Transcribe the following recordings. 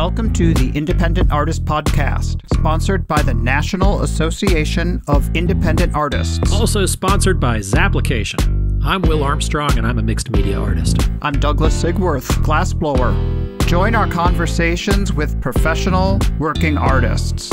Welcome to the Independent Artist Podcast, sponsored by the National Association of Independent Artists. Also sponsored by Zapplication. I'm Will Armstrong, and I'm a mixed media artist. I'm Douglas Sigworth, glassblower. Join our conversations with professional working artists.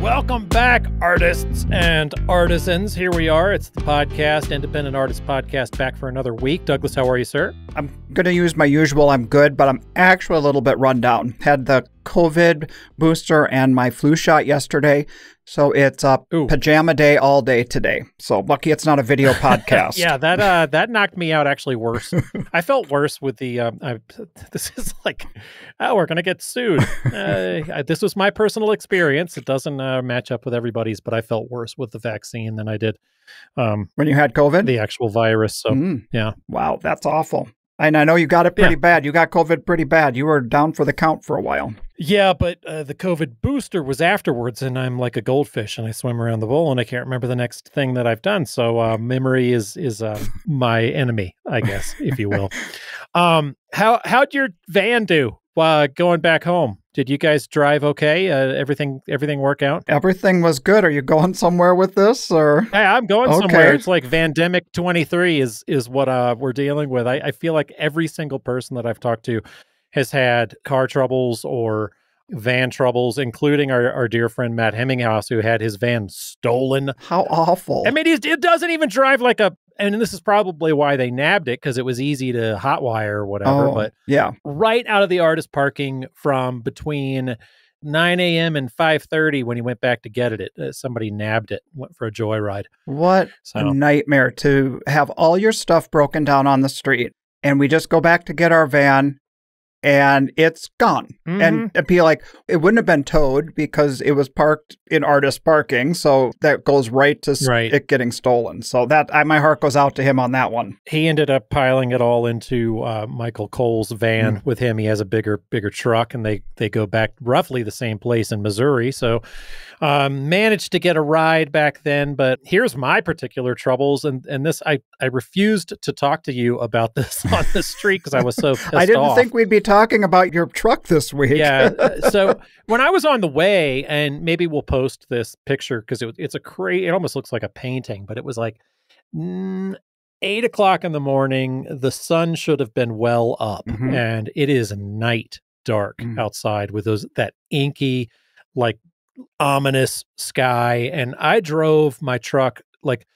Welcome back, artists and artisans. Here we are. It's the podcast, Independent Artist Podcast, back for another week. Douglas, how are you, sir? I'm going to use my usual I'm good, but I'm actually a little bit run down. Had the COVID booster and my flu shot yesterday, so it's a pajama day all day today. So lucky it's not a video podcast. Yeah, that knocked me out actually worse. I felt worse with the, this is like, oh, we're going to get sued. This was my personal experience. It doesn't match up with everybody's, but I felt worse with the vaccine than I did when you had COVID? The actual virus. So, yeah. Wow, that's awful. And I know you got it pretty bad. You got COVID pretty bad. You were down for the count for a while. Yeah, but the COVID booster was afterwards, and I'm like a goldfish, and I swim around the bowl, and I can't remember the next thing that I've done. So memory is my enemy, I guess, if you will. How'd your van do going back home? Did you guys drive okay? Everything work out? Everything was good. Are you going somewhere with this, or? Hey, I'm going somewhere. It's like Vandemic 23 is what we're dealing with. I feel like every single person that I've talked to has had car troubles or van troubles, including our dear friend Matt Hemminghaus, who had his van stolen. How awful. I mean, it doesn't even drive like a, and this is probably why they nabbed it, because it was easy to hotwire or whatever. But yeah, right out of the artist parking from between 9 a.m. and 5:30 when he went back to get it, somebody nabbed it, went for a joyride. What a nightmare to have all your stuff broken down on the street, and we just go back to get our van, and it's gone. Mm-hmm. And it'd be like, it wouldn't have been towed because it was parked in artist parking. So that goes right to it getting stolen. So my heart goes out to him on that one. He ended up piling it all into Michael Cole's van with him. He has a bigger truck, and they go back roughly the same place in Missouri. So managed to get a ride back then. But here's my particular troubles. And this, I refused to talk to you about this on the street because I was so pissed off. I didn't think we'd be talking about your truck this week. Yeah. So when I was on the way, and maybe we'll post this picture because it's it almost looks like a painting, but it was like 8 o'clock in the morning. The sun should have been well up, and it is night dark outside with that inky, like ominous sky. And I drove my truck like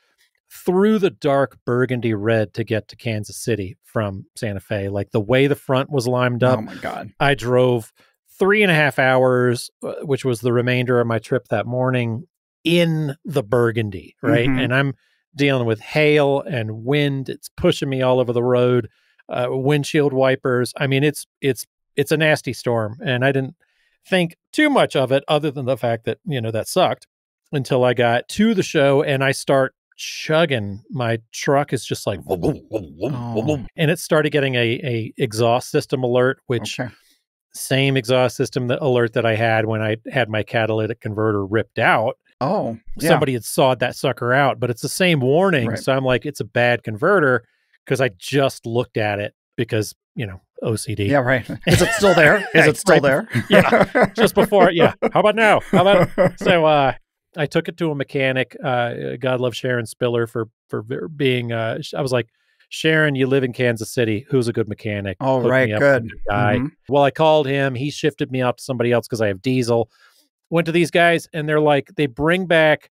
through the dark burgundy red to get to Kansas City from Santa Fe. Like the way the front was limed up. Oh my God. I drove 3.5 hours, which was the remainder of my trip that morning, in the burgundy, right? And I'm dealing with hail and wind. It's pushing me all over the road. Windshield wipers. I mean, it's a nasty storm. And I didn't think too much of it other than the fact that, that sucked, until I got to the show and I start chugging. My truck is just like, and it started getting a exhaust system alert, which same exhaust system alert that I had when I had my catalytic converter ripped out. Oh, yeah. Somebody had sawed that sucker out, but it's the same warning. Right. So I'm like, it's a bad converter because I just looked at it because, OCD. Yeah, right. Is it still there? Is it still there? Yeah. Just before. Yeah. How about now? So, I took it to a mechanic. God love Sharon Spiller for being, I was like, Sharon, you live in Kansas City. Who's a good mechanic? Oh, right. Good. Guy. Well, I called him. He shifted me out to somebody else because I have diesel. Went to these guys, and they're like, they bring back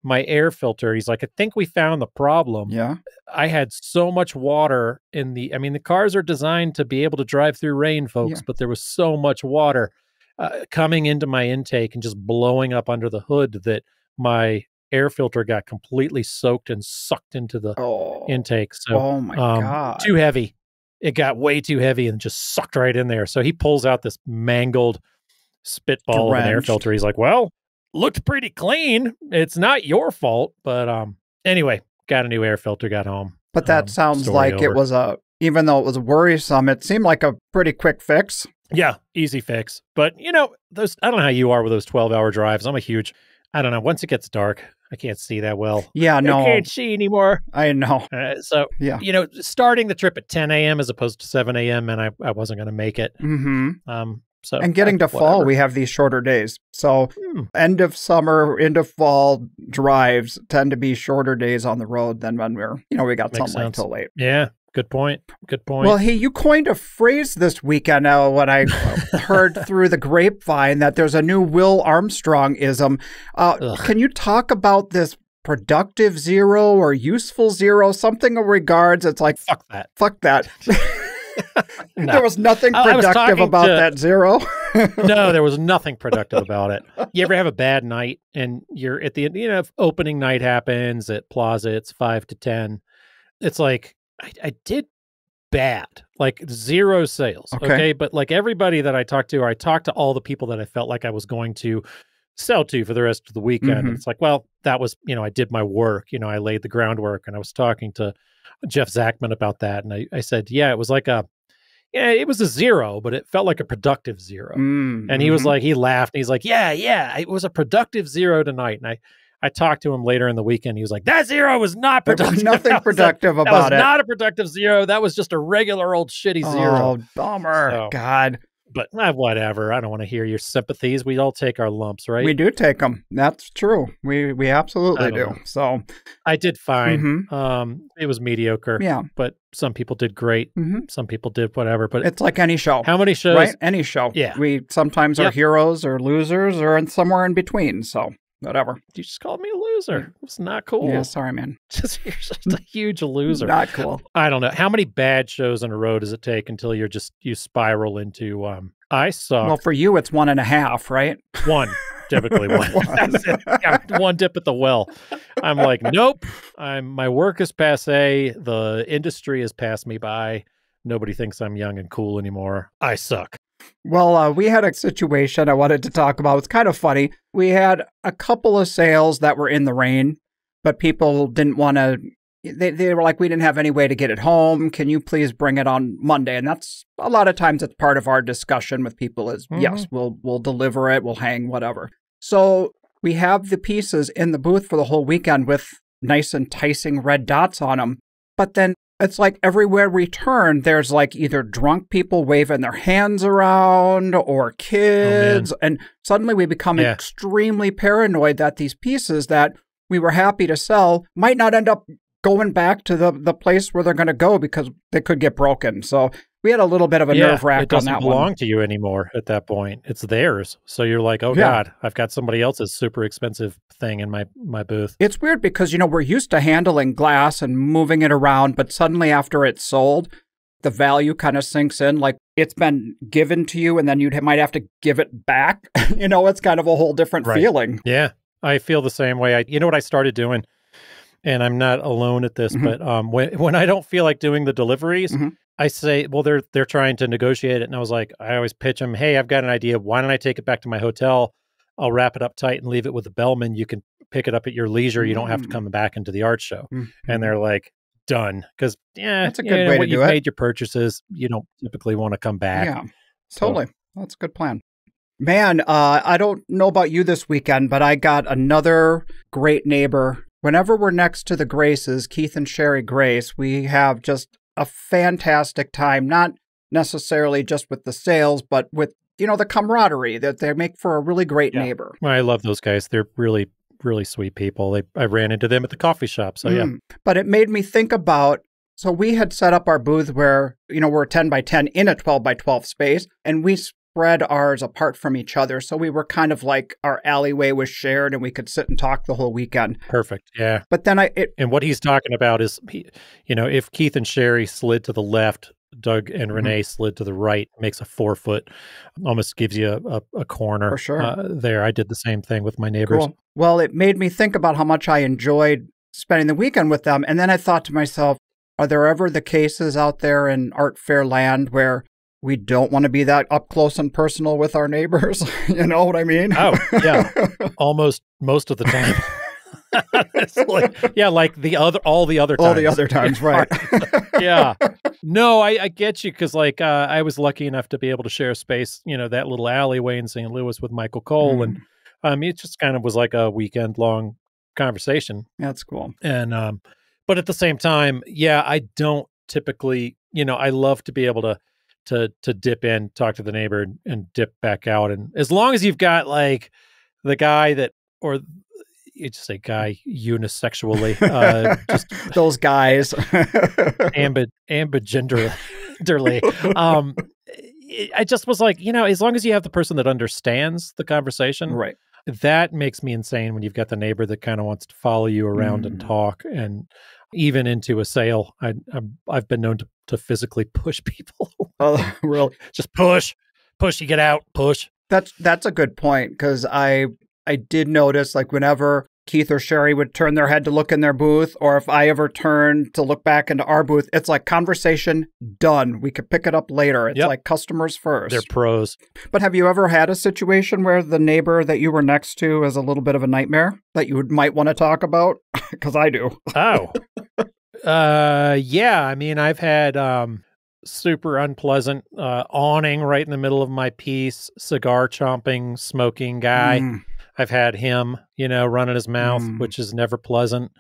my air filter. He's like, I think we found the problem. Yeah. I had so much water in the cars are designed to be able to drive through rain, folks, but there was so much water coming into my intake and just blowing up under the hood that my air filter got completely soaked and sucked into the intake. So, oh my God. Too heavy. It got way too heavy and just sucked right in there. So he pulls out this mangled spitball of an air filter. He's like, well, looked pretty clean. It's not your fault. But anyway, got a new air filter, got home. But that sounds like it was even though it was worrisome, it seemed like a pretty quick fix. Yeah, easy fix. But, I don't know how you are with those 12-hour drives. I'm a huge I don't know. Once it gets dark, I can't see that well. Yeah, no. I can't see anymore. I know. So, yeah. Starting the trip at 10 a.m. as opposed to 7 a.m., and I wasn't going to make it. Mm-hmm. So and getting to fall, we have these shorter days. So end of summer, into fall drives tend to be shorter days on the road than when we got sunlight till late. Yeah. Good point. Well, hey, you coined a phrase this weekend when I heard through the grapevine that there's a new Will Armstrong-ism. Can you talk about this productive zero or useful zero, something in regards? It's like, fuck that. Fuck that. No. There was nothing productive about that zero. No, there was nothing productive about it. You ever have a bad night and you're at the end, if opening night happens at Plaza, it's 5 to 10. It's like, I did bad, like 0 sales. Okay. But like everybody that I talked to all the people that I felt like I was going to sell to for the rest of the weekend. It's like, well, that was, I did my work, I laid the groundwork, and I was talking to Jeff Zachman about that. And I said, yeah, it was like it was a 0, but it felt like a productive 0. And he was like, he laughed and he's like, yeah, it was a productive 0 tonight. And I talked to him later in the weekend. He was like, that 0 was not productive. There was nothing productive about it. That was not a productive 0. That was just a regular old shitty 0. Oh, bummer. So, God. But whatever. I don't want to hear your sympathies. We all take our lumps, right? We do take them. That's true. We absolutely do. So I did fine. It was mediocre. Yeah. But some people did great. Some people did whatever. But it's like any show. How many shows? Right? Any show. Yeah. We sometimes are heroes or losers or somewhere in between. So whatever. You just called me a loser. It's not cool. Yeah, sorry, man. You're just a huge loser. Not cool. I don't know. How many bad shows in a row does it take until you spiral into I suck? Well, for you, it's 1.5, right? One. Typically one. That's it. Yeah, one dip at the well. I'm like, nope. My work is passé. The industry has passed me by. Nobody thinks I'm young and cool anymore. I suck. Well, we had a situation I wanted to talk about. It's kind of funny. We had a couple of sales that were in the rain, but people didn't want to. They were like, we didn't have any way to get it home. Can you please bring it on Monday? And that's a lot of times it's part of our discussion with people is, yes, we'll deliver it. We'll hang whatever. So we have the pieces in the booth for the whole weekend with nice enticing red dots on them. But then it's like everywhere we turn, there's like either drunk people waving their hands around or kids. And suddenly we become extremely paranoid that these pieces that we were happy to sell might not end up going back to the place where they're going to go because they could get broken. So we had a little bit of a nerve wrack on that one. It doesn't belong to you anymore at that point. It's theirs. So you're like, oh God, I've got somebody else's super expensive thing in my booth. It's weird because, we're used to handling glass and moving it around, but suddenly after it's sold, the value kind of sinks in. Like it's been given to you and then you might have to give it back. It's kind of a whole different feeling. Yeah, I feel the same way. You know what I started doing? And I'm not alone at this, but when I don't feel like doing the deliveries, I say, well, they're trying to negotiate it. And I was like, I always pitch them, hey, I've got an idea. Why don't I take it back to my hotel? I'll wrap it up tight and leave it with the bellman. You can pick it up at your leisure. You don't have to come back into the art show. And they're like, done. Because, that's a good way to do you've it. made your purchases. You don't typically want to come back. Yeah, totally. That's a good plan. Man, I don't know about you this weekend, but I got another great neighbor. Whenever we're next to the Graces, Keith and Sherry Grace, we have just a fantastic time, not necessarily just with the sales, but with, the camaraderie that they make for a really great neighbor. Well, I love those guys. They're really, really sweet people. I ran into them at the coffee shop. So, yeah. But it made me think about, so we had set up our booth where, we're 10 by 10 in a 12 by 12 space, and we spread ours apart from each other. So we were kind of like our alleyway was shared and we could sit and talk the whole weekend. Perfect. Yeah. But then and what he's talking about is, if Keith and Sherry slid to the left, Doug and Renee slid to the right, makes a 4-foot, almost gives you a corner. For sure. There. I did the same thing with my neighbors. Cool. Well, it made me think about how much I enjoyed spending the weekend with them. And then I thought to myself, are there ever the cases out there in art fair land where we don't want to be that up close and personal with our neighbors? You know what I mean? Oh, yeah. Almost most of the time. Like all the other times. All the other times, right. Yeah. No, I get you because I was lucky enough to be able to share space, that little alleyway in St. Louis with Michael Cole. And It just kind of was like a weekend long conversation. That's cool. And, but at the same time, yeah, I don't typically, I love to be able to dip in, talk to the neighbor and dip back out. And as long as you've got like the guy that, or you just say guy unisexually, just those guys, ambigenderly. I just was like, as long as you have the person that understands the conversation, right? That makes me insane when you've got the neighbor that kind of wants to follow you around and talk, and even into a sale. I've been known to physically push people. Oh, really? Just push, you get out, push. That's a good point, because I did notice, like, whenever Keith or Sherry would turn their head to look in their booth, or if I ever turned to look back into our booth, it's like conversation done. We could pick it up later. It's like customers first. They're pros. But have you ever had a situation where the neighbor that you were next to is a little bit of a nightmare that you might want to talk about? Because I do. Oh. Yeah. I mean, I've had super unpleasant awning right in the middle of my piece, cigar chomping, smoking guy. I've had him, running his mouth, which is never pleasant.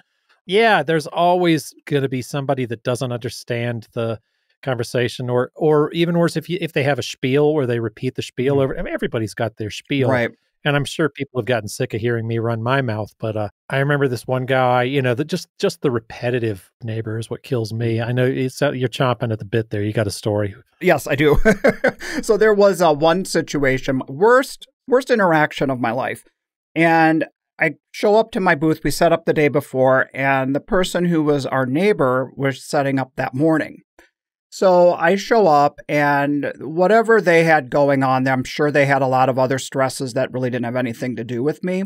Yeah, there's always going to be somebody that doesn't understand the conversation, or even worse, if they have a spiel where they repeat the spiel over. I mean, everybody's got their spiel, right? And I'm sure people have gotten sick of hearing me run my mouth. But I remember this one guy, just the repetitive neighbor is what kills me. I know you're chomping at the bit there. You got a story? Yes, I do. So there was one situation, worst interaction of my life. And I show up to my booth. We set up the day before, and the person who was our neighbor was setting up that morning. So I show up, and whatever they had going on there, I'm sure they had a lot of other stresses that really didn't have anything to do with me.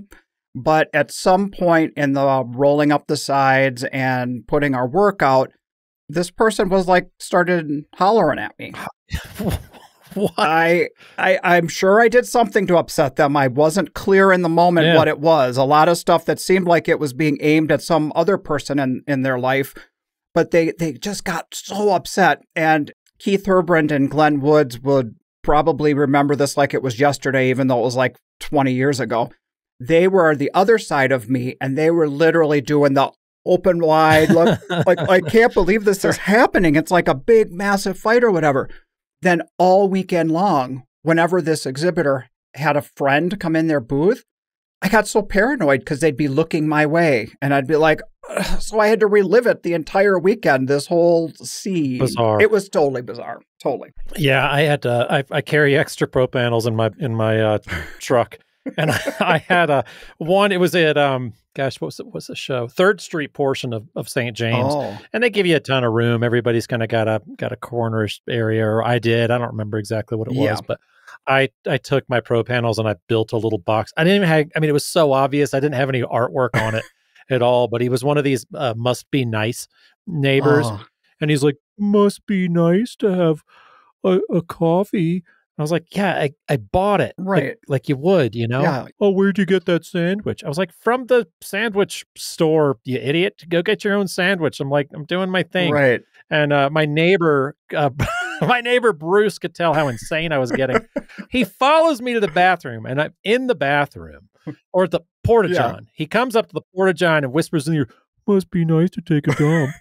But at some point in the rolling up the sides and putting our work out, this person was started hollering at me. What? I'm sure I did something to upset them. I wasn't clear in the moment what it was. A lot of stuff that seemed like it was being aimed at some other person in their life, but they just got so upset. And Keith Herbrand and Glenn Woods would probably remember this like it was yesterday, even though it was like 20 years ago. They were the other side of me, and they were literally doing the open wide look, like, I can't believe this is happening. It's like a big, massive fight or whatever. Then all weekend long, whenever this exhibitor had a friend come in their booth, I got so paranoid because they'd be looking my way. And I'd be like, ugh. So I had to relive it the entire weekend, this whole scene. Bizarre. It was totally bizarre. Totally. Yeah, I had to, I carry extra pro panels in my truck. And I had one, it was at, what was the show? 3rd Street portion of St. James. Oh. And they give you a ton of room. Everybody's kind of got a corner area, or I did. I don't remember exactly what it was, but I took my pro panels and I built a little box. I didn't even have, it was so obvious. I didn't have any artwork on it at all, but he was one of these must be nice neighbors. Oh. And he's like, must be nice to have a coffee. I was like, yeah, I bought it. Right. Like you would, Yeah. Oh, where'd you get that sandwich? I was like, from the sandwich store, you idiot. Go get your own sandwich. I'm like, I'm doing my thing. Right. And my neighbor, Bruce could tell how insane I was getting. He follows me to the bathroom, and I'm in the bathroom or at the Porta-John. He comes up to the Porta-John and whispers in your, must be nice to take a dump.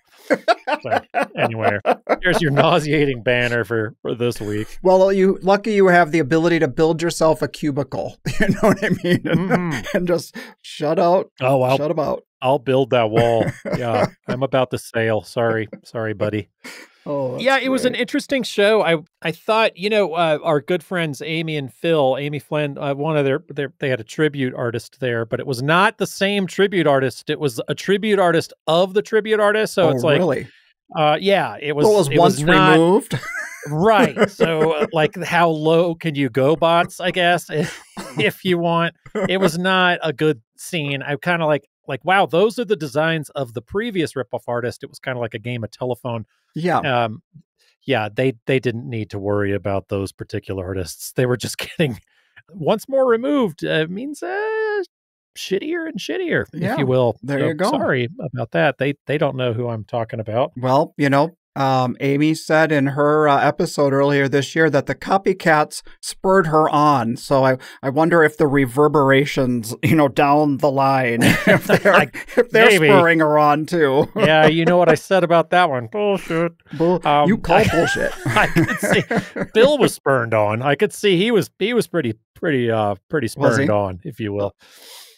So, anyway, here's your nauseating banner for this week. Well, lucky you have the ability to build yourself a cubicle. You know what I mean? And just shut out. Oh, shut about. I'll build that wall. Yeah, I'm about to sail. Sorry, buddy. Oh, yeah, it was great. an interesting show. I thought, our good friends Amy and Phil, Amy Flynn, one of they had a tribute artist there, but it was not the same tribute artist. It was a tribute artist of the tribute artist. So it's like, really? Yeah, it was. Well, it was once not, removed. Right. So like, how low can you go, bots? I guess if you want. It was not a good scene. I kind of like, wow, those are the designs of the previous ripoff artist. It was kind of like a game of telephone. Yeah. Yeah, they didn't need to worry about those particular artists. They were just getting once more removed. Means shittier and shittier, if you will. There you go. Sorry about that. They don't know who I'm talking about. Well, Amy said in her episode earlier this year that the copycats spurred her on. So I wonder if the reverberations, down the line, if they're spurring her on too. Yeah, you know what I said about that one? Bullshit. You call bullshit. I could see Bill was spurned on. I could see he was pretty spurned on, if you will.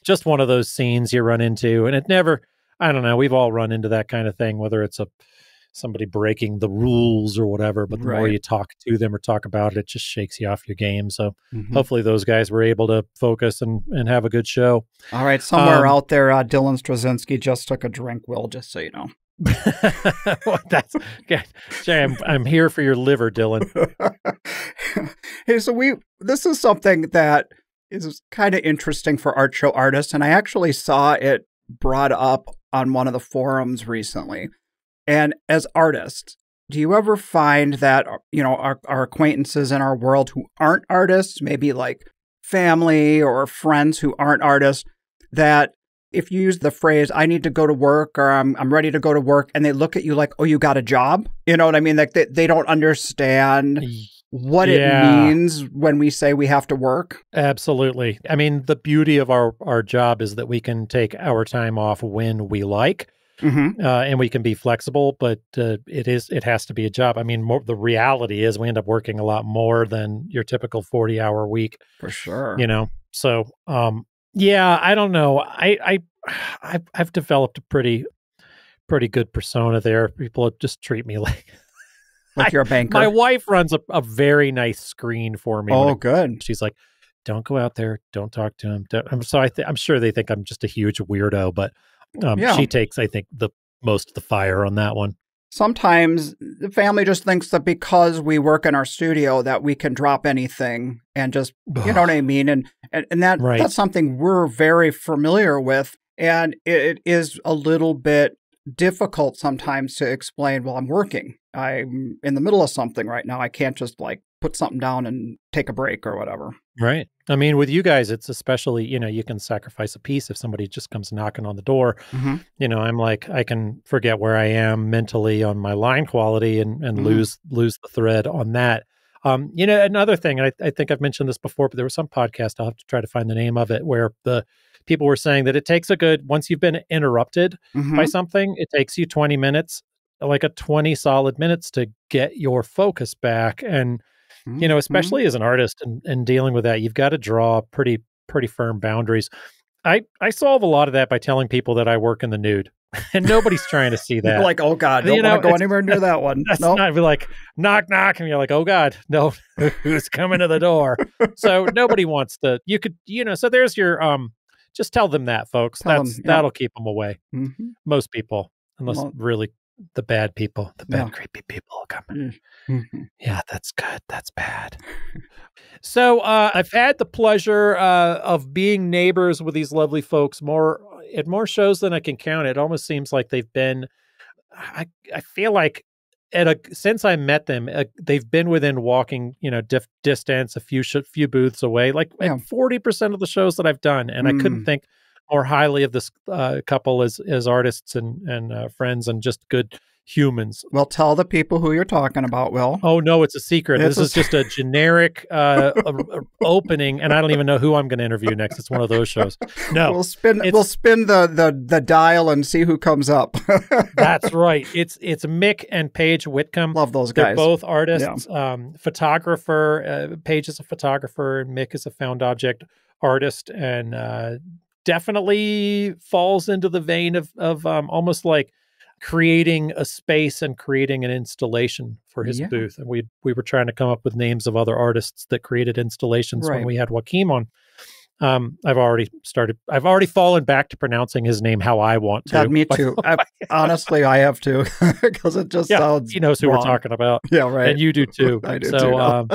Just one of those scenes you run into, and it never. I don't know. We've all run into that kind of thing, whether it's somebody breaking the rules or whatever, but the more you talk to them or talk about it, it just shakes you off your game. So hopefully those guys were able to focus and have a good show. All right. Somewhere out there, Dylan Straczynski just took a drink, Will, just so you know. Well, that's good. I'm here for your liver, Dylan. Hey, so this is something that is kind of interesting for art show artists, and I actually saw it brought up on one of the forums recently. And as artists, do you ever find that, our acquaintances in our world who aren't artists, maybe like family or friends who aren't artists, that if you use the phrase, I need to go to work or I'm ready to go to work, and they look at you like, oh, you got a job? You know what I mean? Like they don't understand what it means when we say we have to work. Absolutely. I mean, the beauty of our job is that we can take our time off when we like. And we can be flexible, but it has to be a job. I mean, the reality is we end up working a lot more than your typical 40-hour week. For sure. So, I don't know. I've developed a pretty good persona there. People just treat me like you're a banker. My wife runs a very nice screen for me. Oh, good. She's like, don't go out there. Don't talk to him. I'm sure they think I'm just a huge weirdo, but she takes, I think, the most of the fire on that one. Sometimes the family just thinks that because we work in our studio that we can drop anything and just, you know what I mean? And that's something we're very familiar with. And it is a little bit difficult sometimes to explain, well, I'm working. I'm in the middle of something right now. I can't just put something down and take a break or whatever. Right. I mean, with you guys, it's especially, you can sacrifice a piece if somebody just comes knocking on the door. I'm like, I can forget where I am mentally on my line quality and lose the thread on that. Another thing, and I think I've mentioned this before, but there was some podcast, I'll have to try to find the name of it, where the people were saying that it takes once you've been interrupted by something, it takes you 20 minutes, like 20 solid minutes to get your focus back. And, especially as an artist and dealing with that, you've got to draw pretty firm boundaries. I solve a lot of that by telling people that I work in the nude. And nobody's trying to see that. You're like, oh God, don't want to go anywhere near that one. That's not be like, knock, knock. And you're like, oh God, no, who's coming to the door? So nobody wants to, so there's your, just tell them that, folks. That'll keep them away. Most people, unless really the bad people, the bad, creepy people coming. Yeah, that's good. That's bad. So I've had the pleasure of being neighbors with these lovely folks at more shows than I can count. It almost seems like they've been, I feel like since I met them, they've been within walking, distance, a few booths away, at 40% of the shows that I've done. And I couldn't think more highly of this couple as artists and friends and just good humans. Well, tell the people who you're talking about, Will. Oh, no, it's a secret. This is just a generic opening, and I don't even know who I'm going to interview next. It's one of those shows. No. We'll spin the dial and see who comes up. That's right. It's Mick and Paige Whitcomb. Love those guys. They're both artists. Yeah. Photographer. Paige is a photographer, and Mick is a found object artist, and definitely falls into the vein of almost like creating a space and creating an installation for his booth. And we were trying to come up with names of other artists that created installations when we had Whitcomb on. I've already fallen back to pronouncing his name how I want to. Me too. Honestly, I have to, because it just sounds he knows who wrong. we're talking about. Yeah, right. And you do too. I do too.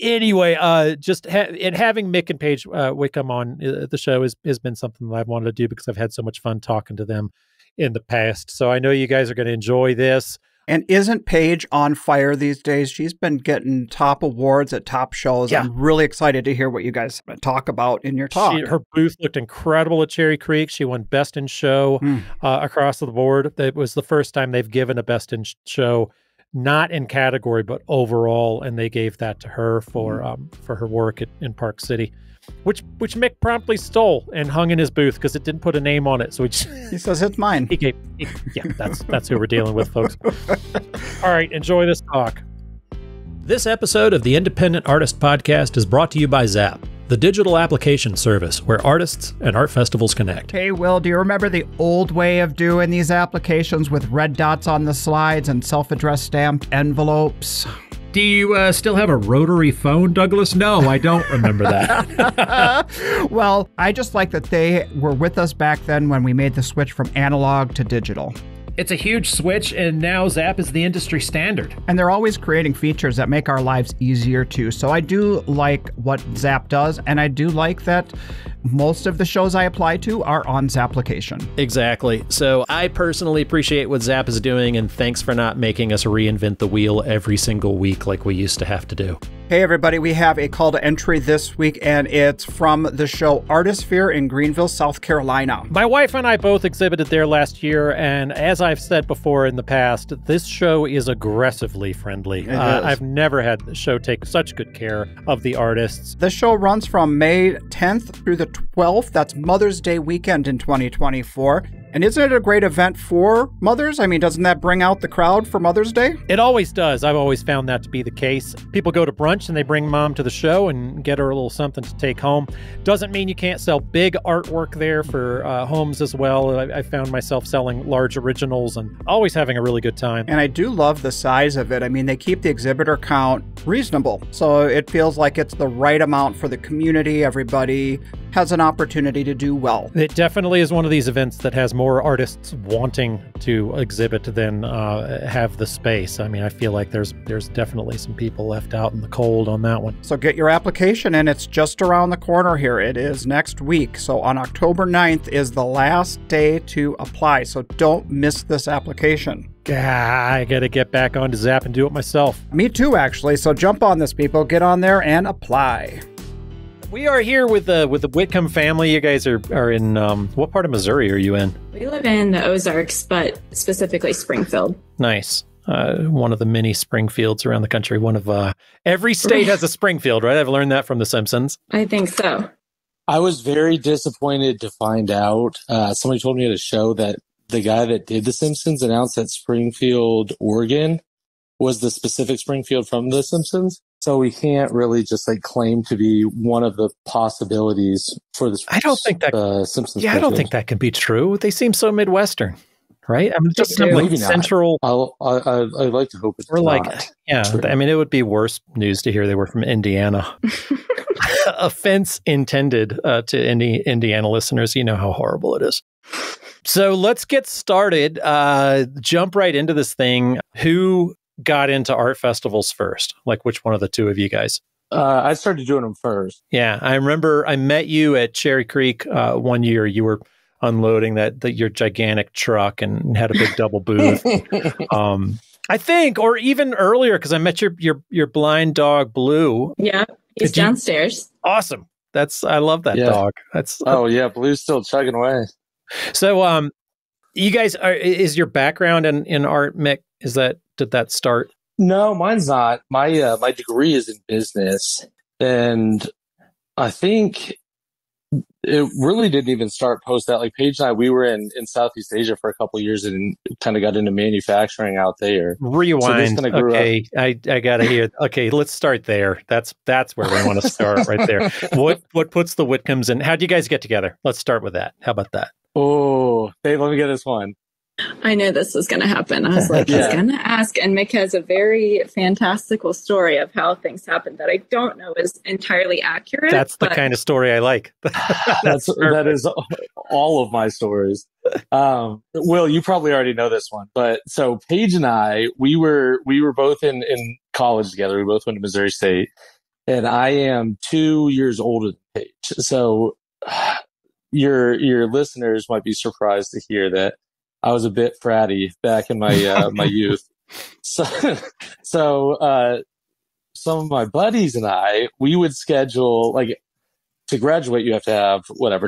Anyway, having Mick and Paige Whitcomb on the show has been something that I've wanted to do because I've had so much fun talking to them in the past. So I know you guys are going to enjoy this. And isn't Paige on fire these days? She's been getting top awards at top shows. Yeah. I'm really excited to hear what you guys talk about in your talk. Her booth looked incredible at Cherry Creek. She won Best in Show across the board. It was the first time they've given a Best in Show, not in category, but overall, and they gave that to her for her work in Park City. Which Mick promptly stole and hung in his booth because it didn't put a name on it. So he says it's mine. That's who we're dealing with, folks. All right, enjoy this talk. This episode of the Independent Artist Podcast is brought to you by Zap, the digital application service where artists and art festivals connect. Hey, Will, do you remember the old way of doing these applications with red dots on the slides and self-addressed stamped envelopes? Do you still have a rotary phone, Douglas? No, I don't remember that. Well, I just like that they were with us back then when we made the switch from analog to digital. It's a huge switch, and now Zap is the industry standard. And they're always creating features that make our lives easier, too. So I do like what Zap does, and I do like that most of the shows I apply to are on Zapplication. Exactly. So I personally appreciate what Zap is doing, and thanks for not making us reinvent the wheel every single week like we used to have to do. Hey, everybody, we have a call to entry this week, and it's from the show Artisphere in Greenville, South Carolina. My wife and I both exhibited there last year, and as I've said before in the past, this show is aggressively friendly. I've never had the show take such good care of the artists. The show runs from May 10th through the 12th. That's Mother's Day weekend in 2024. And isn't it a great event for mothers? I mean, doesn't that bring out the crowd for Mother's Day? It always does. I've always found that to be the case. People go to brunch and they bring mom to the show and get her a little something to take home. Doesn't mean you can't sell big artwork there for homes as well. I found myself selling large originals and always having a really good time. And I do love the size of it. I mean, they keep the exhibitor count reasonable. So it feels like it's the right amount for the community. Everybody has an opportunity to do well. It definitely is one of these events that has more artists wanting to exhibit than have the space. I mean, I feel like there's definitely some people left out in the cold on that one. So get your application in. It's just around the corner here. It is next week. So on October 9th is the last day to apply. So don't miss this application. I got to get back onto Zap and do it myself. Me too, actually. So jump on this, people. Get on there and apply. We are here with the Whitcomb family. You guys are in, what part of Missouri are you in? We live in the Ozarks, but specifically Springfield. Nice. One of the many Springfields around the country. One of every state has a Springfield, right? I've learned that from The Simpsons. I think so. I was very disappointed to find out. Somebody told me at a show that the guy that did The Simpsons announced that Springfield, Oregon was the specific Springfield from The Simpsons. So we can't really just claim to be one of the possibilities for this. I don't think that Simpsons. Yeah, I don't think that can be true. They seem so Midwestern, right? I mean, just central. I'd like to hope it's not. Yeah. True. I mean, it would be worse news to hear they were from Indiana. Offense intended to any Indiana listeners. You know how horrible it is. So let's get started. Jump right into this thing. Who got into art festivals first? Like, which one of the two of you guys? I started doing them first. Yeah, I remember I met you at Cherry Creek one year. You were unloading your gigantic truck and had a big double booth. I think, or even earlier, because I met your blind dog Blue. Yeah, he's downstairs. Awesome. I love that dog. Yeah, Blue's still chugging away. So, you guys is your background in art, Mick? Did that start? No, mine's not. My degree is in business, and I think it really didn't even start post that. Like Paige and I, we were in Southeast Asia for a couple of years and kind of got into manufacturing out there. Rewind. So okay, I gotta hear. Okay, let's start there. That's where we want to start right there. What puts the Whitcombs in? How'd you guys get together? Let's start with that. How about that? Oh, Dave, let me get this one. I knew this was going to happen. I was like, he's going to ask. And Mick has a very fantastical story of how things happened that I don't know is entirely accurate. That's the kind of story I like. That is all of my stories. Will, you probably already know this one, but so Paige and I, we were both in college together. We both went to Missouri State, and I am 2 years older than Paige. So your listeners might be surprised to hear that I was a bit fratty back in my my youth. So some of my buddies and I, we would schedule, like, to graduate, you have to have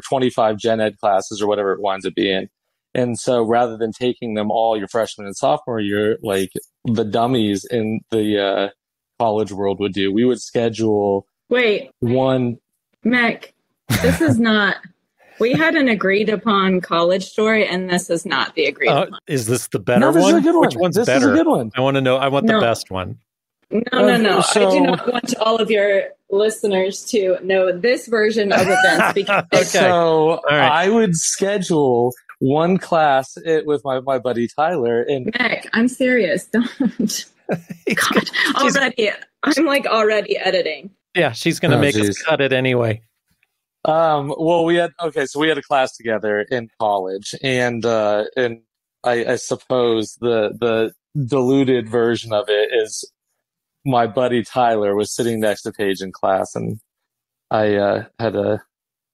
25 gen ed classes or whatever it winds up being. And so rather than taking them all your freshman and sophomore year, like the dummies in the college world would do, we would schedule one. Mick, this is not, we had an agreed upon college story, and this is not the agreed upon. Is this the better this one? Is a good one? Which one's this better? Is a good one. I want to know. I want the best one. No. I do not want all of your listeners to know this version of events. Because okay. So I would schedule one class with my buddy Tyler. And Mick, I'm serious. Don't. God, I'm like already editing. Yeah, she's going to make us cut it anyway. Well, we had a class together in college, and I suppose the diluted version of it is my buddy Tyler was sitting next to Paige in class, and I had a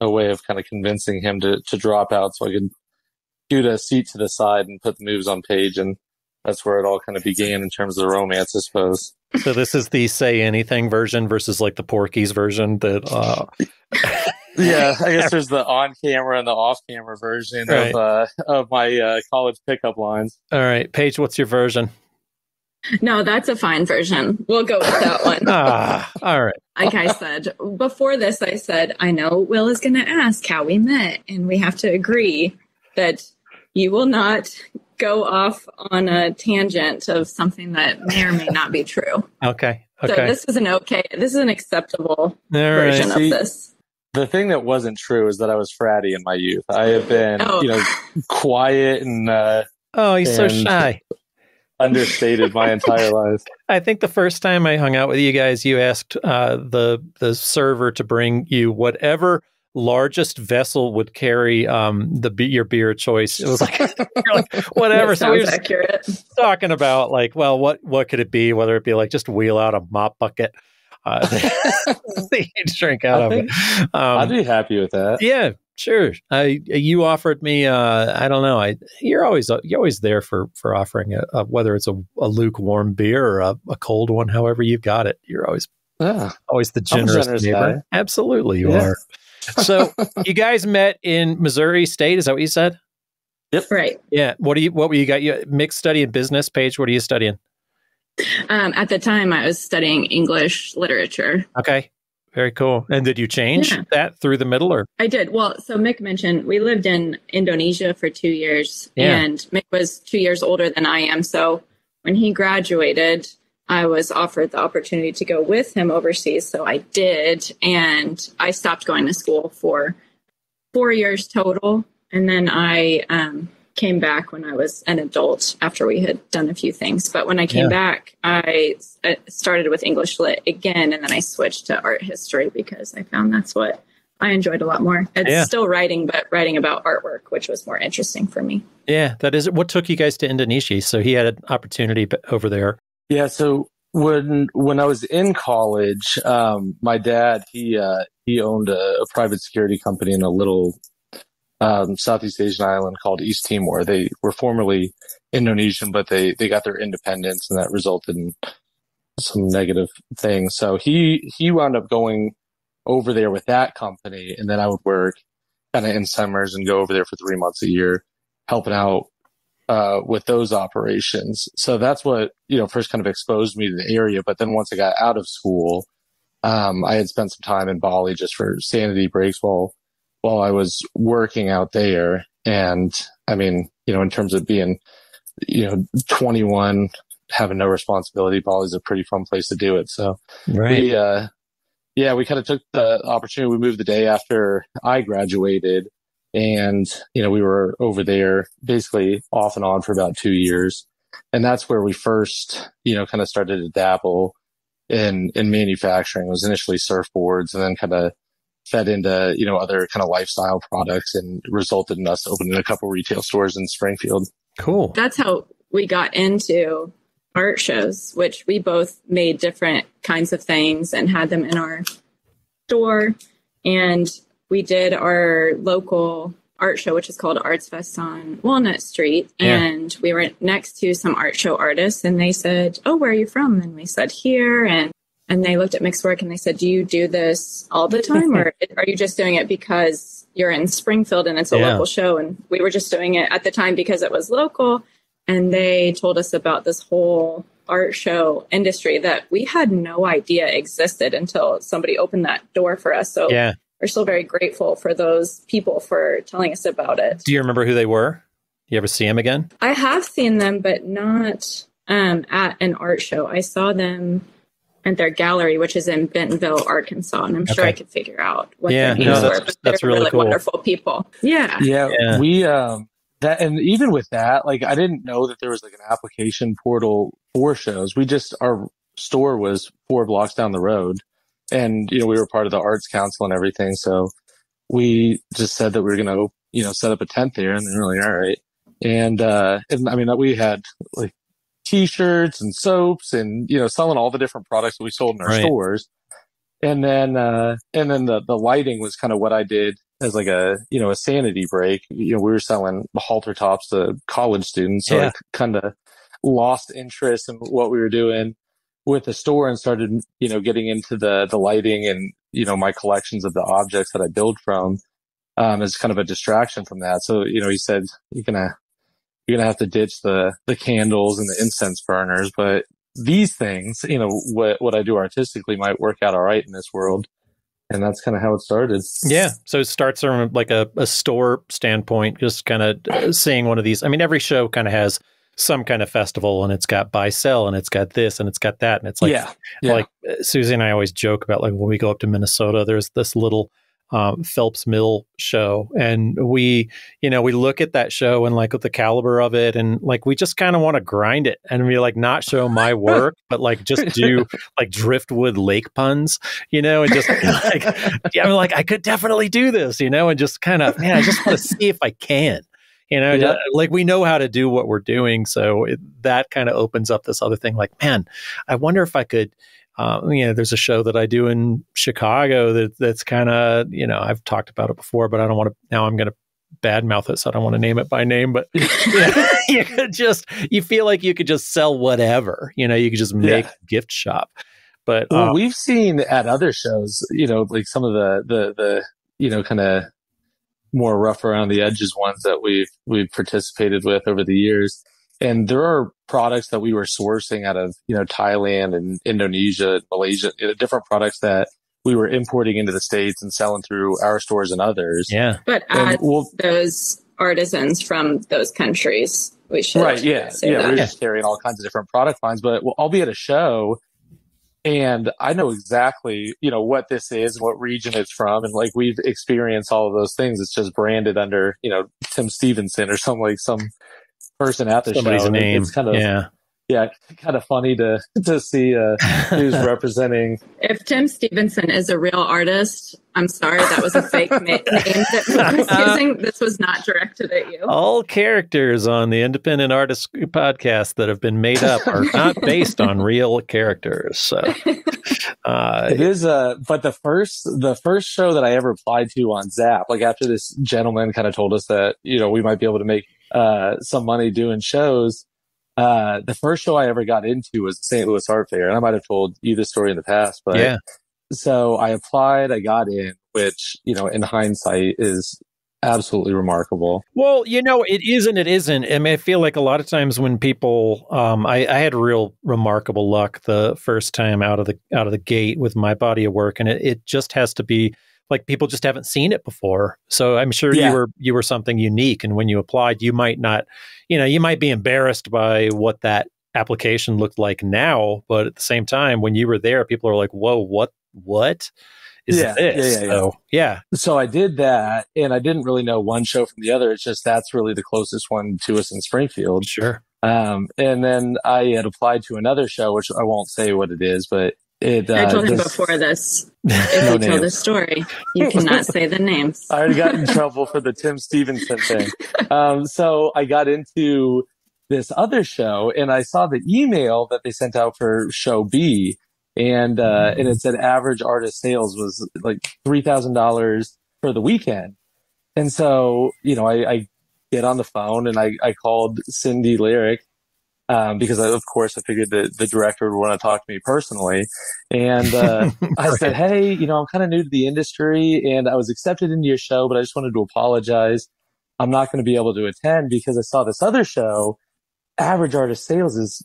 way of kind of convincing him to drop out so I could shoot a seat to the side and put the moves on Paige, and that's where it all kind of began in terms of the romance, I suppose. So this is the say anything version versus like the Porky's version that. Yeah, I guess there's the on camera and the off camera version of my college pickup lines. All right, Paige, what's your version? No, that's a fine version. We'll go with that one. All right. Like I said, before this, I said, I know Will is going to ask how we met, and we have to agree that you will not go off on a tangent of something that may or may not be true. Okay. So this is an acceptable version of this. The thing that wasn't true is that I was fratty in my youth. I have been, quiet and he's so shy. Understated my entire life. I think the first time I hung out with you guys, you asked the server to bring you whatever largest vessel would carry your beer choice. It was like, you're like whatever. So we were accurate. Talking about like, well, what could it be? Whether it be like just wheel out a mop bucket. You drink out of it. I'd be happy with that. Yeah, sure. You offered me. I don't know. You're always there for offering whether it's a lukewarm beer or a cold one. However you've got it, you're always the generous neighbor. Guy. Absolutely, you are. So you guys met in Missouri State. Is that what you said? Yep. Right. Yeah. What were you got? You mixed study in business. Paige, what are you studying? At the time, I was studying English literature. Okay. Very cool. And did you change that through the middle? Or I did. Well, so Mick mentioned we lived in Indonesia for 2 years, and Mick was 2 years older than I am. So when he graduated, I was offered the opportunity to go with him overseas. So I did, and I stopped going to school for 4 years total. And then I came back when I was an adult after we had done a few things. But when I came back, I started with English Lit again, and then I switched to art history because I found that's what I enjoyed a lot more. It's still writing, but writing about artwork, which was more interesting for me. Yeah, that is. What took you guys to Indonesia? So he had an opportunity over there. Yeah, so when I was in college, my dad, he owned a private security company in a little Southeast Asian island called East Timor. They were formerly Indonesian, but they got their independence, and that resulted in some negative things. So he wound up going over there with that company, and then I would work kind of in summers and go over there for 3 months a year, helping out with those operations. So that's what, first kind of exposed me to the area. But then once I got out of school, I had spent some time in Bali just for sanity breaks while I was working out there. And I mean, in terms of being, 21, having no responsibility, Bali's a pretty fun place to do it. So we kind of took the opportunity. We moved the day after I graduated, and, we were over there basically off and on for about 2 years. And that's where we first, kind of started to dabble in manufacturing. It was initially surfboards, and then kind of fed into, other kind of lifestyle products, and resulted in us opening a couple retail stores in Springfield. Cool. That's how we got into art shows, which we both made different kinds of things and had them in our store. And we did our local art show, which is called Arts Fest on Walnut Street. And we were next to some art show artists, and they said, "Oh, where are you from?" And we said, "Here." And they looked at Mick's work and they said, "Do you do this all the time, or are you just doing it because you're in Springfield and it's a local show?" And we were just doing it at the time because it was local. And they told us about this whole art show industry that we had no idea existed until somebody opened that door for us. So we're still very grateful for those people for telling us about it. Do you remember who they were? You ever see them again? I have seen them, but not at an art show. I saw them at their gallery, which is in Bentonville, Arkansas. And I'm sure I could figure out what their names were. But that's they're really cool. Wonderful people. Yeah. We, that, and even with that, like, I didn't know that there was like an application portal for shows. Our store was 4 blocks down the road, and, we were part of the arts council and everything. So we just said that we were going to, set up a tent there, and they were like, all right. And I mean, we had like T-shirts and soaps and, selling all the different products that we sold in our stores. And then the lighting was kind of what I did as like a sanity break. We were selling halter tops to college students. So I kind of lost interest in what we were doing with the store and started, getting into the lighting and, my collections of the objects that I build from, as kind of a distraction from that. So, he said, you're going to have to ditch the candles and the incense burners, but these things, what I do artistically might work out all right in this world. And that's kind of how it started. Yeah. So it starts from like a store standpoint, just kind of seeing one of these. I mean, every show kind of has some kind of festival, and it's got buy sell, and it's got this, and it's got that. And it's like, like Susie and I always joke about, like, when we go up to Minnesota, there's this little Phelps Mill show, and we look at that show and, like, with the caliber of it, and, like, we just kind of want to grind it and we, like, not show my work, but, like, just do like driftwood lake puns, and just like, I'm like, I could definitely do this, and just kind of, man, I just want to see if I can. Like, we know how to do what we're doing. So that kind of opens up this other thing. Like, man, I wonder if I could, there's a show that I do in Chicago that's kind of, I've talked about it before, but I don't want to, now I'm going to badmouth it. So I don't want to name it by name, but you feel like you could just sell whatever, you could just make a gift shop. But we've seen at other shows, like some of the kind of more rough around the edges ones that we've participated with over the years. And there are products that we were sourcing out of, Thailand and Indonesia, Malaysia, different products that we were importing into the States and selling through our stores and others. Yeah. But as those artisans from those countries, we should. Right. Yeah. We're just carrying all kinds of different product lines, but I'll be at a show and I know exactly, what this is, what region it's from. And, like, we've experienced all of those things. It's just branded under, Tim Stevenson or some person at the Somebody's show. name. It's kind of, kind of funny to see who's representing. If Tim Stevenson is a real artist, I'm sorry, that was a fake name that Mick was using. This was not directed at you. All characters on the Independent Artist podcast that have been made up are not based on real characters. So it is, but the first show that I ever applied to on Zap, like after this gentleman kind of told us that, we might be able to make some money doing shows. The first show I ever got into was the St. Louis Art Fair, and I might have told you this story in the past, but so I applied, I got in, which, in hindsight is absolutely remarkable. Well, it is and it isn't. I mean, I feel like a lot of times when people, I had real remarkable luck the first time out of the gate with my body of work, and it just has to be like people just haven't seen it before. So I'm sure you were something unique, and when you applied, you might not, you might be embarrassed by what that application looked like now, but at the same time, when you were there, people are like, "Whoa, what is this?" So I did that, and I didn't really know one show from the other. It's just that's really the closest one to us in Springfield. Sure. And then I had applied to another show, which I won't say what it is, but I told him before this, if you tell the story, you cannot say the names. I already got in trouble for the Tim Stevenson thing. So I got into this other show, and I saw the email that they sent out for show B, and it said average artist sales was like $3,000 for the weekend. And so, I get on the phone and I called Cindy Lyric, because of course I figured that the director would want to talk to me personally. And, I said, hey, I'm kind of new to the industry and I was accepted into your show, but I just wanted to apologize. I'm not going to be able to attend because I saw this other show. Average artist sales is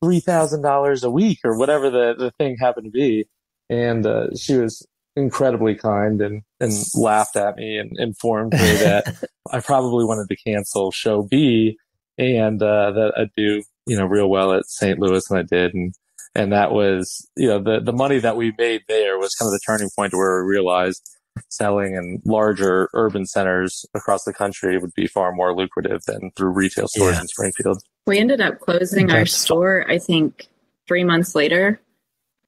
$3,000 a week or whatever the thing happened to be. And, she was incredibly kind and laughed at me and informed me that I probably wanted to cancel show B and, that I'd do, real well at St. Louis, and I did. And that was, the money that we made there was kind of the turning point where we realized selling in larger urban centers across the country would be far more lucrative than through retail stores in Springfield. We ended up closing our store, I think, 3 months later.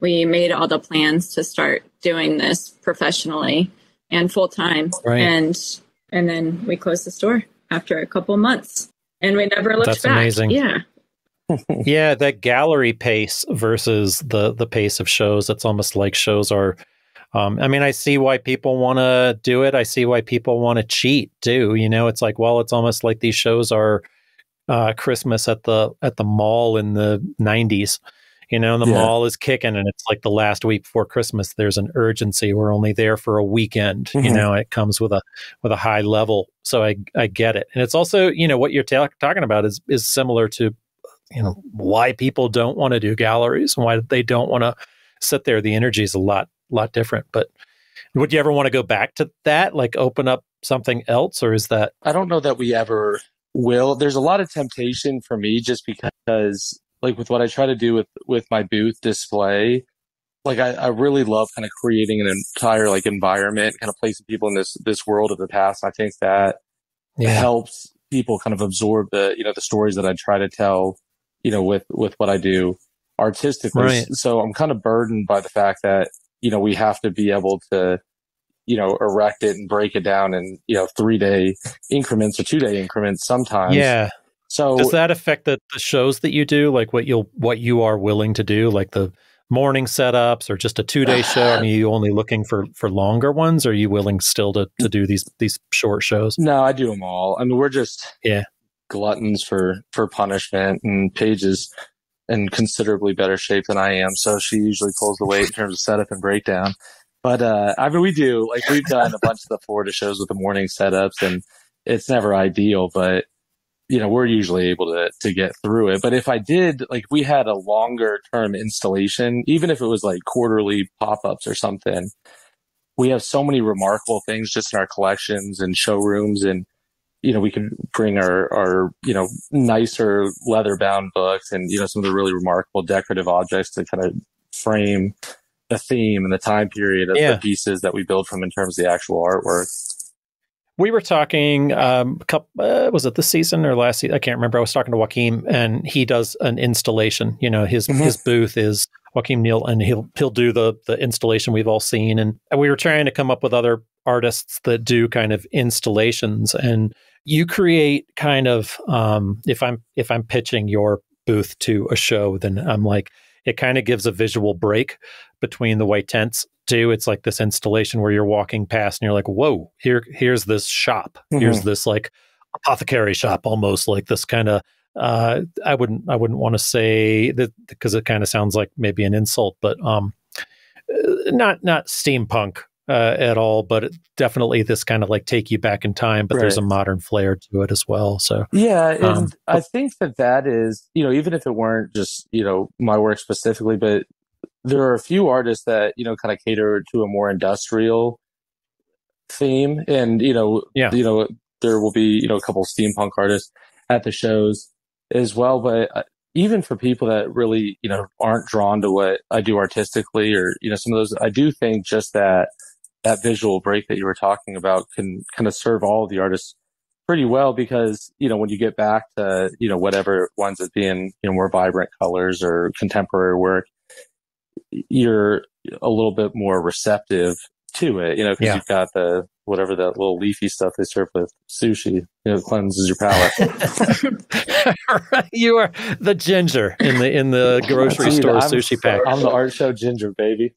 We made all the plans to start doing this professionally and full time. Right. And then we closed the store after a couple months and we never looked back. That's amazing. Yeah. Yeah. That gallery pace versus the pace of shows. It's almost like shows are, I see why people want to do it. I see why people want to cheat too. It's like, well, it's almost like these shows are Christmas at the mall in the 90s. The mall is kicking and it's like the last week before Christmas. There's an urgency. We're only there for a weekend. It comes with a high level. So I get it. And it's also, what you're talking about is similar to, why people don't want to do galleries and why they don't want to sit there. The energy is a lot different. But would you ever want to go back to that, like open up something else, or is that? I don't know that we ever will. There's a lot of temptation for me just because, like with what I try to do with my booth display, like I really love kind of creating an entire like environment, kind of placing people in this world of the past. I think that helps people kind of absorb the stories that I try to tell, with what I do artistically. Right. So I'm kind of burdened by the fact that, we have to be able to, erect it and break it down in, 3-day increments or 2-day increments sometimes. Yeah. So does that affect the shows that you do? Like what you are willing to do, like the morning setups or just a 2-day show? Are you only looking for longer ones? Or are you willing still to do these short shows? No, I do them all. We're just gluttons for punishment, and Paige is in considerably better shape than I am. So she usually pulls the weight in terms of setup and breakdown. But, we do, like we've done a bunch of the Florida shows with the morning setups, and it's never ideal, but we're usually able to get through it. But if I did, like we had a longer term installation, even if it was like quarterly pop-ups or something, we have so many remarkable things just in our collections and showrooms. And, we can bring our nicer leather bound books and, some of the really remarkable decorative objects to kind of frame the theme and the time period of the pieces that we build from in terms of the actual artwork. We were talking, was it this season or last season? I can't remember. I was talking to Whitcomb, and he does an installation. His booth is Whitcomb Neal, and he'll do the installation we've all seen. And we were trying to come up with other artists that do kind of installations. And you create kind of, if I'm pitching your booth to a show, then I'm like, it kind of gives a visual break between the white tents too. It's like this installation where you're walking past and you're like, whoa, here's this shop. Here's this like apothecary shop, almost like this kind of, I wouldn't want to say that because it kind of sounds like maybe an insult, but not steampunk at all, but definitely this kind of like take you back in time, but there's a modern flair to it as well. So and I think that is, even if it weren't just, my work specifically, but there are a few artists that, kind of cater to a more industrial theme. And, there will be, a couple of steampunk artists at the shows as well. But even for people that really, aren't drawn to what I do artistically or, some of those, I do think just that visual break that you were talking about can kind of serve all of the artists pretty well, because, when you get back to, whatever ones that being, more vibrant colors or contemporary work, you're a little bit more receptive to it, because you've got that little leafy stuff they serve with sushi, cleanses your palate. You are the ginger in the grocery store sushi pack. I'm the art show ginger, baby.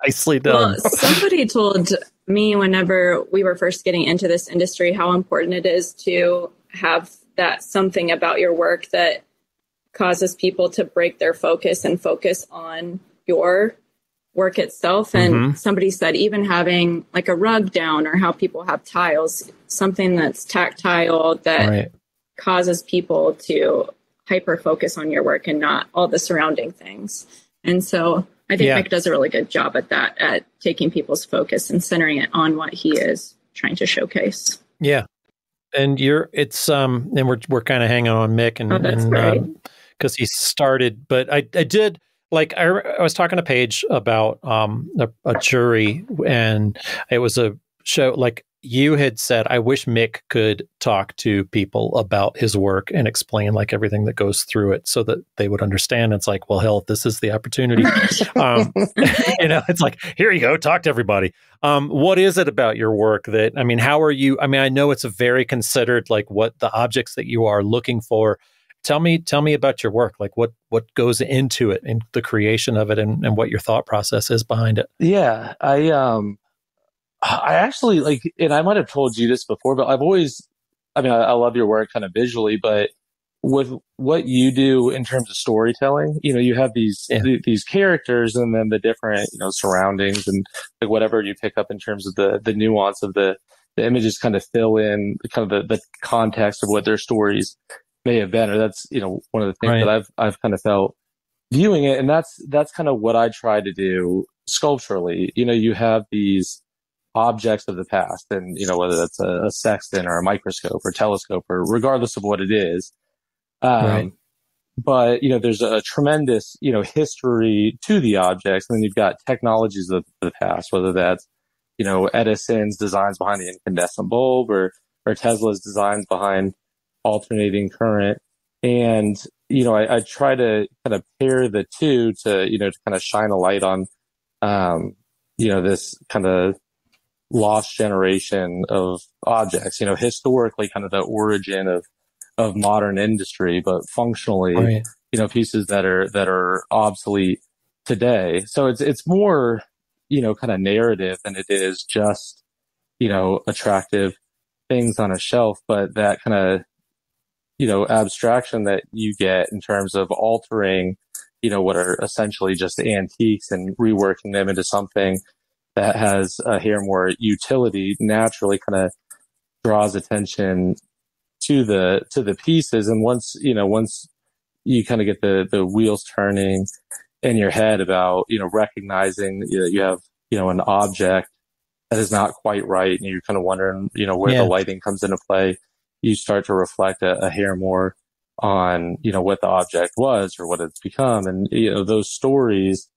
Nicely done. Well, somebody told me, whenever we were first getting into this industry, how important it is to have that something about your work that causes people to break their focus and focus on your work itself. And somebody said even having like a rug down, or how people have tiles, something that's tactile that causes people to hyper focus on your work and not all the surrounding things. And so I think Mick does a really good job at that, at taking people's focus and centering it on what he is trying to showcase. Yeah. And and we're kind of hanging on Mick and because he started, but I did, like, I was talking to Paige about a jury, and it was a show, like you had said, I wish Mick could talk to people about his work and explain like everything that goes through it so that they would understand. It's like, well, hell, this is the opportunity. It's like, here you go, talk to everybody. What is it about your work that, I mean, how are you? I mean, I know it's a very considered, like what the objects that you are looking for. Tell me about your work, like what goes into it and the creation of it, and what your thought process is behind it. Yeah, I actually like, and I might have told you this before, but I love your work kind of visually, but with what you do in terms of storytelling, you have these characters, and then the different, surroundings, and like whatever you pick up in terms of the nuance of the images kind of fill in kind of the context of what their stories may have been. Or that's, one of the things that I've kind of felt viewing it. And that's kind of what I try to do sculpturally. You have these objects of the past, and whether that's a sextant or a microscope or telescope, or regardless of what it is, but there's a tremendous history to the objects, and then you've got technologies of the past, whether that's Edison's designs behind the incandescent bulb, or Tesla's designs behind alternating current. And I try to kind of pair the two to kind of shine a light on this kind of lost generation of objects, historically kind of the origin of modern industry, but functionally, pieces that are obsolete today. So it's more, kind of narrative than it is just, attractive things on a shelf, but that kind of, abstraction that you get in terms of altering, what are essentially just antiques and reworking them into something that has a hair more utility, naturally kind of draws attention to the pieces. And once you kind of get the wheels turning in your head about, recognizing that you have, an object that is not quite right, and you're kind of wondering, where the lighting comes into play, you start to reflect a hair more on, what the object was or what it's become. And, those stories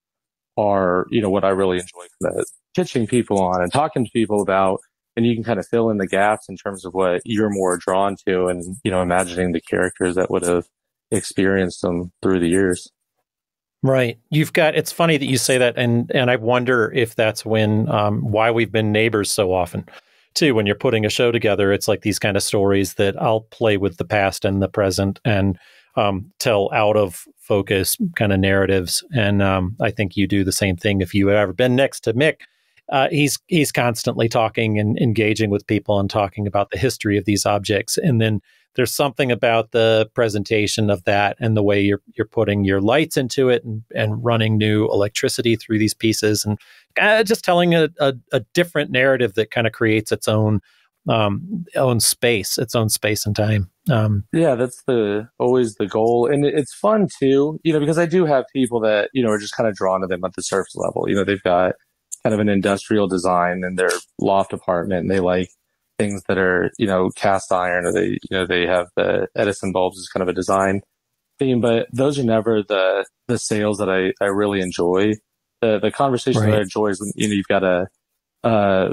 are, what I really enjoy kind of pitching people on and talking to people about, and you can kind of fill in the gaps in terms of what you're more drawn to, and, imagining the characters that would have experienced them through the years. Right. It's funny that you say that. And I wonder if that's why we've been neighbors so often too. When you're putting a show together, it's like these kind of stories that I'll play with the past and the present, and tell out of focus kind of narratives. And I think you do the same thing. If you've ever been next to Mick, he's constantly talking and engaging with people and talking about the history of these objects. And then there's something about the presentation of that and the way you're putting your lights into it and running new electricity through these pieces, and just telling a different narrative that kind of creates its own space and time. That's always the goal. And it's fun too, because I do have people that, are just kind of drawn to them at the surface level. They've got kind of an industrial design in their loft apartment, and they like things that are, cast iron, or they have the Edison bulbs as kind of a design theme, but those are never the sales that I really enjoy. The conversation that I enjoy is when, you've got a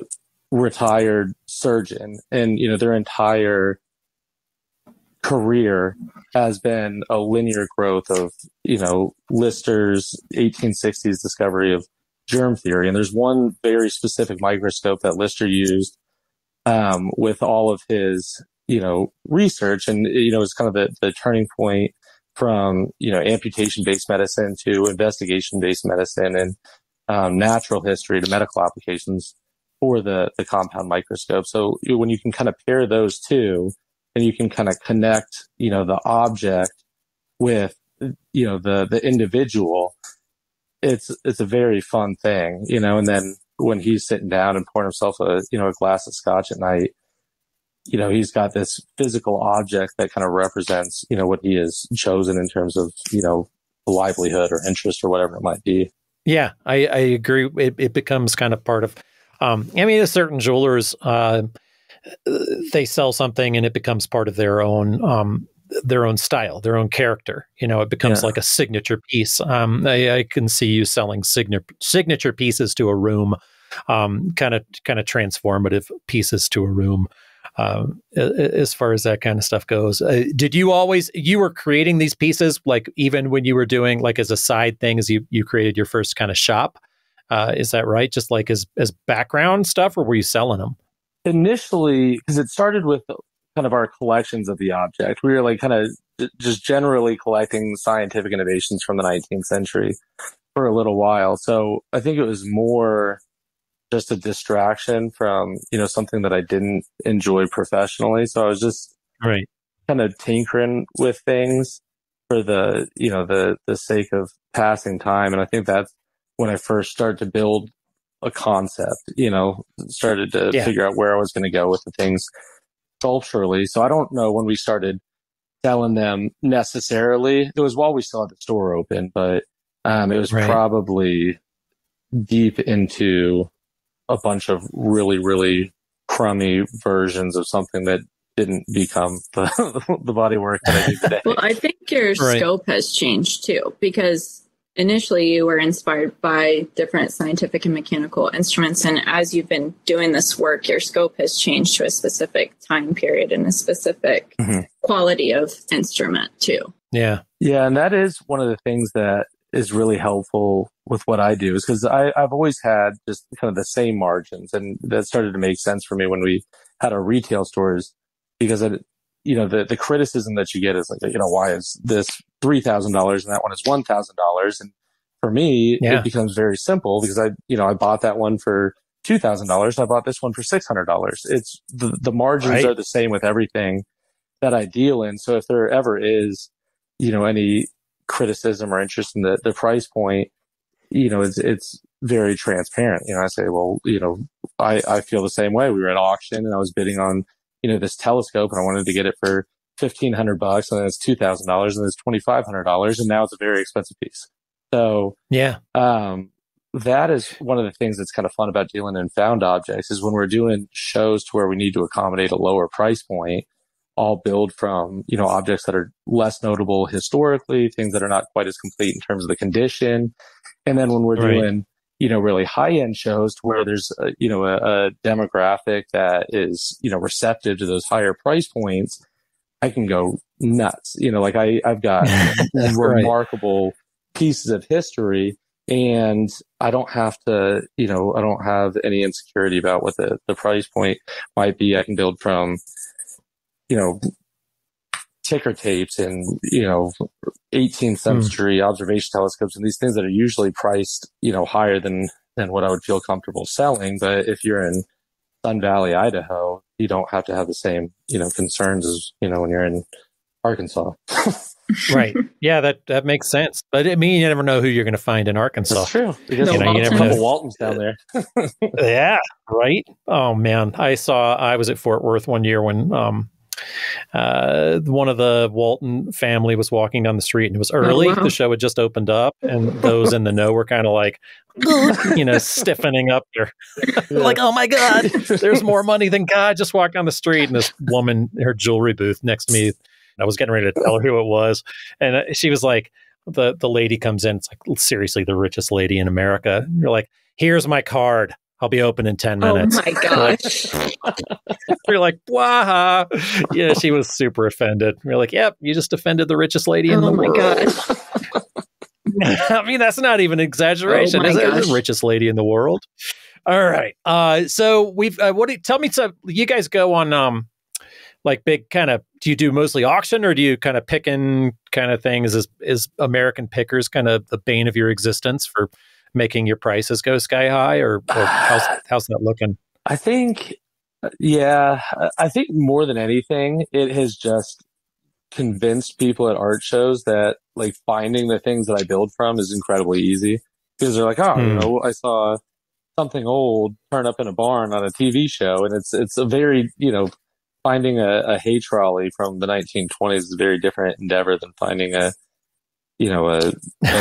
retired surgeon, and, their entire career has been a linear growth of, Lister's 1860s discovery of germ theory. And there's one very specific microscope that Lister used with all of his, research. And, it's kind of the turning point from, amputation-based medicine to investigation-based medicine, and natural history to medical applications for the compound microscope. So when you can kind of pair those two, and you can kind of connect, the object with, the individual, it's a very fun thing, and then when he's sitting down and pouring himself a glass of scotch at night, he's got this physical object that kind of represents, what he has chosen in terms of, livelihood or interest or whatever it might be. Yeah, I agree. It becomes kind of part of, there's certain jewelers, they sell something and it becomes part of their own style, their own character. It becomes like a signature piece. I can see you selling signature pieces to a room, kind of transformative pieces to a room. As far as that kind of stuff goes, did you were creating these pieces, like even when you were doing like as a side thing, as you created your first kind of shop? Is that right? Just like as background stuff, or were you selling them? Initially, because it started with kind of our collections of the object. We were like kind of just generally collecting scientific innovations from the 19th century for a little while. So I think it was more just a distraction from, something that I didn't enjoy professionally. So I was just kind of tinkering with things for the sake of passing time. And I think that's when I first started to build a concept, started to figure out where I was going to go with the things sculpturally. So I don't know when we started selling them necessarily. It was while we still had the store open, but it was probably deep into a bunch of really, really crummy versions of something that didn't become the body work that I do today. Well, I think your scope has changed too, because initially you were inspired by different scientific and mechanical instruments. And as you've been doing this work, your scope has changed to a specific time period and a specific quality of instrument too. Yeah. Yeah. And that is one of the things that is really helpful with what I do, is because I've always had just kind of the same margins. And that started to make sense for me when we had our retail stores, because the criticism that you get is like, why is this $3,000 and that one is $1,000? And for me, it becomes very simple, because I bought that one for $2,000. I bought this one for $600. It's the margins are the same with everything that I deal in. So if there ever is, any criticism or interest in the price point, it's very transparent. I say, well, I feel the same way. We were at auction and I was bidding on, this telescope, and I wanted to get it for $1,500, and then it's $2,000, and then it's $2,500, and now it's a very expensive piece. So that is one of the things that's kind of fun about dealing in found objects, is when we're doing shows to where we need to accommodate a lower price point, I'll build from, objects that are less notable historically, things that are not quite as complete in terms of the condition. And then when we're doing, really high-end shows to where there's, a demographic that is, receptive to those higher price points, I can go nuts. Like I've got remarkable pieces of history, and I don't have to, I don't have any insecurity about what the price point might be. I can build from, ticker tapes and, 18th century observation telescopes and these things that are usually priced, higher than what I would feel comfortable selling. But if you're in Sun Valley, Idaho, you don't have to have the same, concerns as, when you're in Arkansas. Right. Yeah, that makes sense. But I mean, you never know who you're going to find in Arkansas. That's true. Because you never know. Waltons down there. Yeah. Right. Oh man. I was at Fort Worth one year when, one of the Walton family was walking down the street, and it was early. Oh, wow. The show had just opened up, and those in the know were kind of like, stiffening up there. Like, oh my God, there's more money than God. Just walked down the street, and this woman, her jewelry booth next to me, I was getting ready to tell her who it was. And she was like, the lady comes in. It's like, seriously, the richest lady in America. And you're like, here's my card. I'll be open in 10 minutes. Oh my gosh. You're like, wow. Yeah, she was super offended. You're like, yep, you just offended the richest lady in the world. Oh my gosh. I mean, that's not even an exaggeration. Is it? The richest lady in the world. All right. So we've, tell me, so you guys go on, like big kind of, do you do mostly auction, or do you kind of picking kind of things? Is American Pickers kind of the bane of your existence for making your prices go sky high, or how's that looking? I think, yeah, I think more than anything, it has just convinced people at art shows that like finding the things that I build from is incredibly easy, because they're like, oh, I saw something old turn up in a barn on a TV show, and it's a very, finding a hay trolley from the 1920s is a very different endeavor than finding a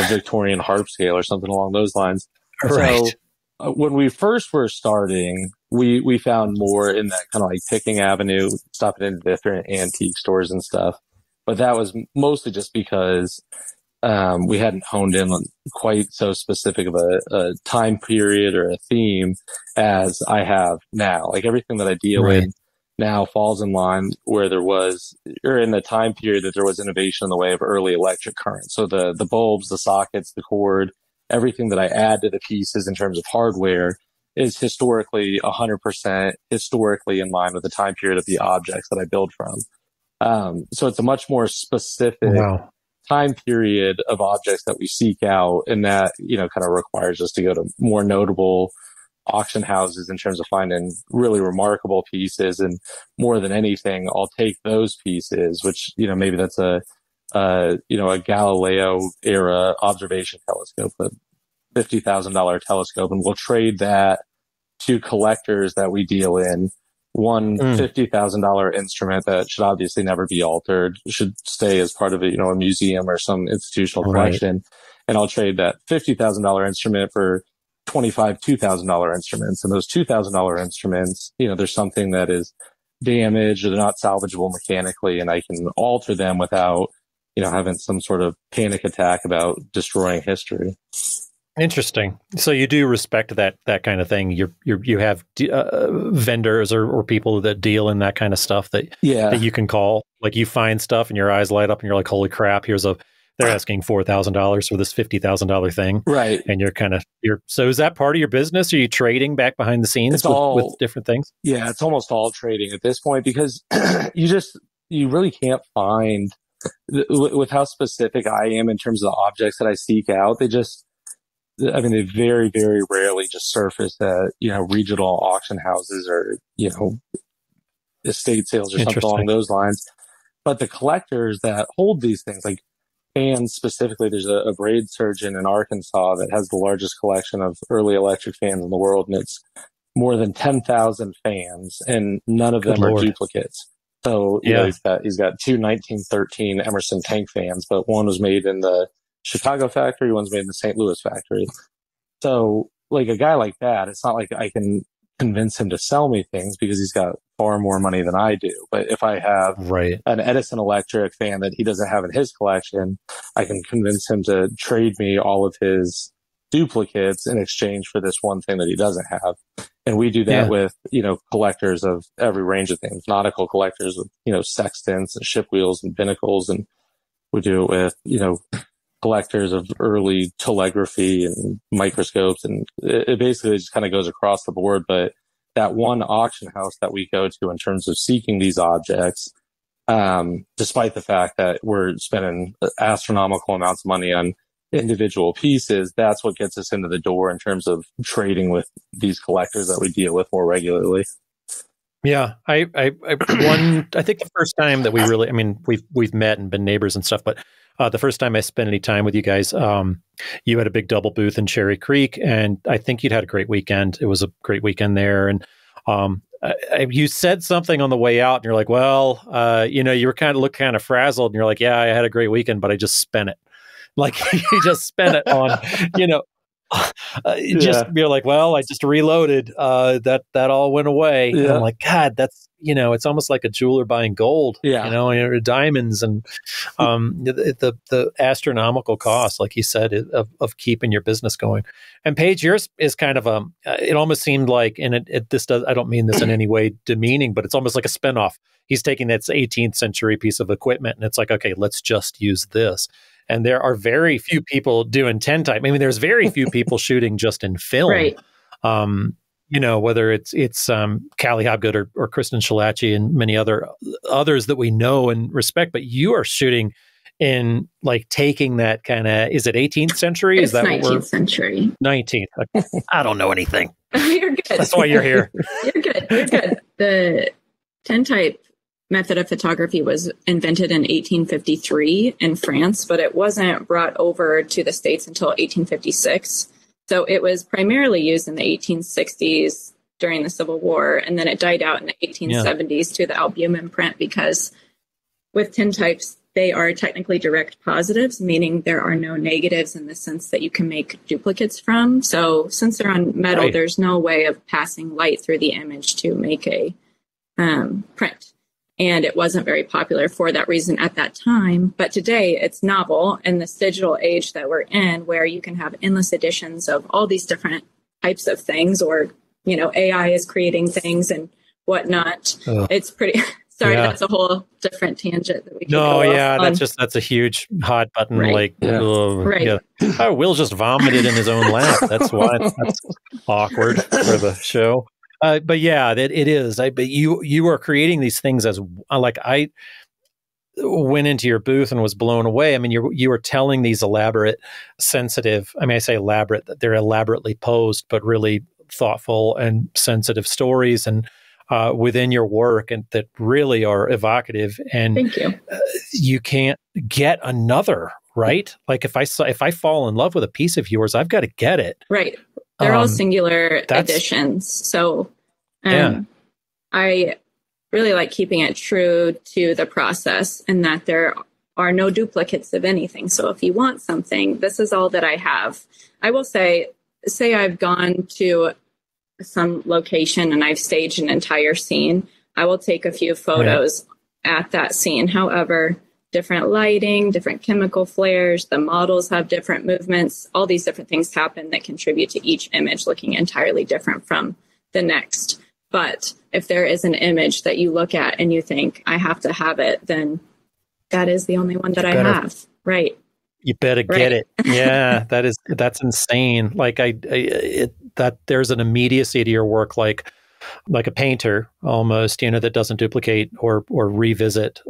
Victorian harp scale or something along those lines. Right. So when we first were starting, we found more in that kind of like picking avenue, stopping into different antique stores and stuff. But that was mostly just because we hadn't honed in on quite so specific of a time period or a theme as I have now. Like everything that I deal in now falls in line where there was, or in the time period that there was innovation in the way of early electric current. So the bulbs, the sockets, the cord, everything that I add to the pieces in terms of hardware is historically 100% historically in line with the time period of the objects that I build from. So it's a much more specific time period of objects that we seek out. And that, kind of requires us to go to more notable auction houses in terms of finding really remarkable pieces. And more than anything, I'll take those pieces, which, maybe that's a Galileo era observation telescope, a $50,000 telescope, and we'll trade that to collectors that we deal in. One $50,000 instrument that should obviously never be altered, should stay as part of a museum or some institutional collection. And I'll trade that $50,000 instrument for 25 $2,000 instruments. And those $2,000 instruments, there's something that is damaged or they're not salvageable mechanically, and I can alter them without, having some sort of panic attack about destroying history. Interesting. So you do respect that kind of thing. You have vendors or people that deal in that kind of stuff that you can call. Like you find stuff and your eyes light up and you're like, holy crap! They're asking $4,000 for this $50,000 thing, right? And so is that part of your business? Are you trading back behind the scenes with different things? Yeah, it's almost all trading at this point, because you really can't find with how specific I am in terms of the objects that I seek out. They very, very rarely just surface at, regional auction houses or, estate sales or something along those lines. But the collectors that hold these things, like fans specifically, there's a braid surgeon in Arkansas that has the largest collection of early electric fans in the world. And it's more than 10,000 fans, and none of them are duplicates. So, he's got two 1913 Emerson tank fans, but one was made in the Chicago factory, one's made in the St. Louis factory. So like a guy like that, it's not like I can convince him to sell me things because he's got far more money than I do. But if I have an Edison Electric fan that he doesn't have in his collection, I can convince him to trade me all of his duplicates in exchange for this one thing that he doesn't have. And we do that with, collectors of every range of things, nautical collectors with, sextants and ship wheels and binnacles. And we do it with, collectors of early telegraphy and microscopes, and it basically just kind of goes across the board. But that one auction house that we go to in terms of seeking these objects, despite the fact that we're spending astronomical amounts of money on individual pieces, that's what gets us into the door in terms of trading with these collectors that we deal with more regularly. Yeah, I think the first time that we've met and been neighbors and stuff, but the first time I spent any time with you guys, you had a big double booth in Cherry Creek, and I think you'd had a great weekend. It was a great weekend there, and you said something on the way out, and you're like, "Well, you were looked kind of frazzled," and you're like, "Yeah, I had a great weekend, but I just spent it." Like you just spent it on, you're like, well, I just reloaded. That all went away. Yeah. And I'm like, God, that's it's almost like a jeweler buying gold. Yeah, diamonds and the astronomical cost, like you said, of keeping your business going. And Paige, yours is kind of it almost seemed like, and I don't mean this in any way demeaning, but it's almost like a spinoff. He's taking that 18th century piece of equipment, and it's like, okay, let's just use this. And there are very few people doing 10 type. I mean, there's very few people shooting just in film. Right. Whether it's Callie Hobgood or Kristen Shalachi and many others that we know and respect, but you are shooting in like taking that kind of, is it 18th century? It's Is that 19th century. 19th. I don't know anything. You're good. That's why you're here. You're good. You're good. The tintype method of photography was invented in 1853 in France, but it wasn't brought over to the States until 1856. So it was primarily used in the 1860s during the Civil War, and then it died out in the 1870s to the albumin print, because with tintypes, they are technically direct positives, meaning there are no negatives in the sense that you can make duplicates from. So since they're on metal, there's no way of passing light through the image to make a print. And it wasn't very popular for that reason at that time. But today it's novel in this digital age that we're in, where you can have endless editions of all these different types of things, or, you know, AI is creating things and whatnot. It's pretty... Sorry, that's a whole different tangent that we can go off. That's a huge hot button. Right. Oh, Will just vomited in his own lap. That's why that's awkward for the show. But yeah, it is. But you are creating these things as like, I went into your booth and was blown away. I mean, you were telling these elaborate, sensitive. I mean, I say elaborate, that they're elaborately posed, but really thoughtful and sensitive stories, and within your work, and that really are evocative. And thank you. You can't get another, right? Like if I fall in love with a piece of yours, I've got to get it. Right. They're all singular editions. So I really like keeping it true to the process, and that there are no duplicates of anything. So if you want something, this is all that I have. I will say I've gone to some location and I've staged an entire scene. I will take a few photos at that scene. However, different lighting, different chemical flares, the models have different movements, all these different things happen that contribute to each image looking entirely different from the next. But if there is an image that you look at and you think, I have to have it, then that is the only one that I have. Right. You better get it. Yeah, that's insane. Like that there's an immediacy to your work, like a painter almost, you know, that doesn't duplicate or revisit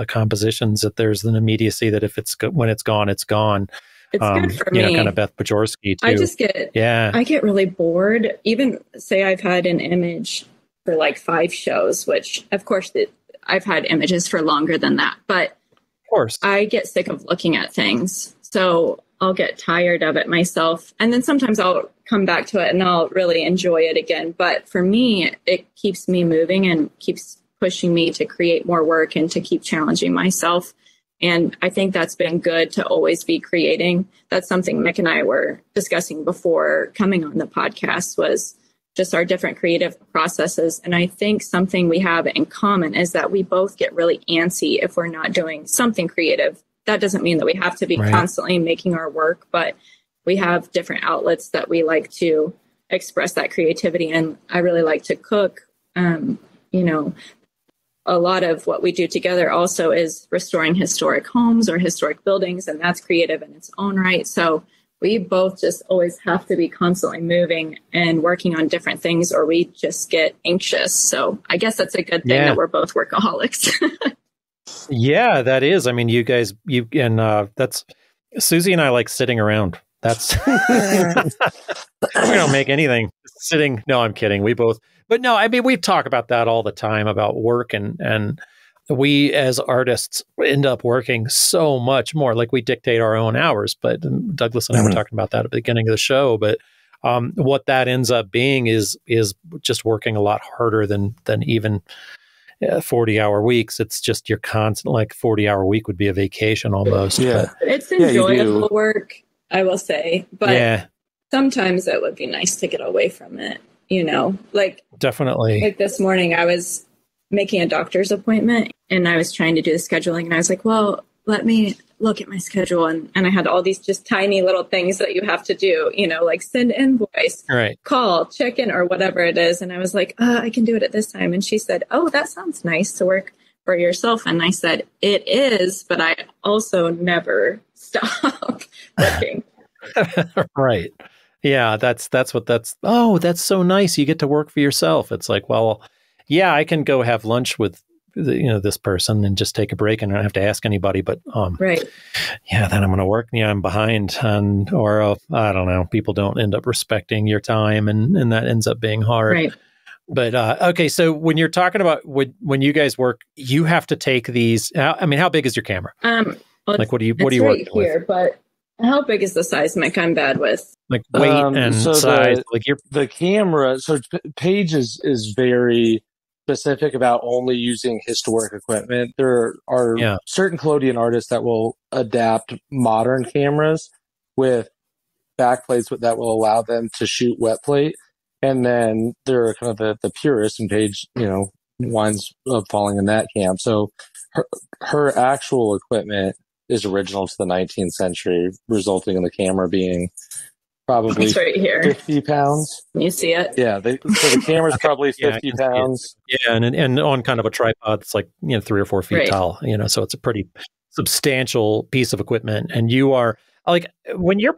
compositions. That there's an immediacy that if when it's gone, it's gone. It's good for me. You know, kind of Beth Bajorsky too. I get really bored. Even say I've had an image for like 5 shows, which of course I've had images for longer than that, but of course I get sick of looking at things. So I'll get tired of it myself. And then sometimes I'll come back to it and I'll really enjoy it again. But for me, it keeps me moving and keeps pushing me to create more work and to keep challenging myself. And I think that's been good, to always be creating. That's something Mick and I were discussing before coming on the podcast, was just our different creative processes. And I think something we have in common is that we both get really antsy if we're not doing something creative. That doesn't mean that we have to be constantly making our work, but we have different outlets that we like to express that creativity. And I really like to cook. You know, a lot of what we do together also is restoring historic homes or historic buildings, and that's creative in its own right. So we both just always have to be constantly moving and working on different things, or we just get anxious. So I guess that's a good thing that we're both workaholics. Yeah, that is. I mean, you guys, that's Susie and I like sitting around. That's we don't make anything sitting. No, I'm kidding. But no, I mean, we talk about that all the time about work, and we as artists end up working so much more. Like we dictate our own hours, but Douglas and I were talking about that at the beginning of the show. But what that ends up being is just working a lot harder than even 40-hour weeks. It's just you're constant. Like 40-hour week would be a vacation almost. Yeah, but it's enjoyable work, I will say. But sometimes it would be nice to get away from it. You know, like definitely. Like this morning, I was making a doctor's appointment and I was trying to do the scheduling, and I was like, well, let me look at my schedule. And I had all these just tiny little things that you have to do, you know, like send invoice, call, check in, or whatever it is. And I was like, I can do it at this time. And she said, oh, that sounds nice to work for yourself. And I said, it is, but I also never stop working. Right. Yeah, that's so nice. You get to work for yourself. It's like, well, yeah, I can go have lunch with this person and just take a break and I don't have to ask anybody. But right. Yeah, then I'm going to work. Yeah, I'm behind, or I don't know. People don't end up respecting your time, and that ends up being hard. Right. But okay, so when you're talking about when you guys work, you have to take these. I mean, how big is your camera? Well, like, what do you right work here, with? but how big is the seismic? I'm bad with like weight and size. The camera. So Paige is very specific about only using historic equipment. There are certain collodion artists that will adapt modern cameras with backplates that will allow them to shoot wet plate. And then there are kind of the purists, and Paige, winds up falling in that camp. So her actual equipment is original to the 19th century, resulting in the camera being probably right here. 50 pounds. You see it? Yeah. So the camera's probably 50 pounds. Yeah. And on kind of a tripod, it's like, 3 or 4 feet tall, so it's a pretty substantial piece of equipment. And you are like, when you're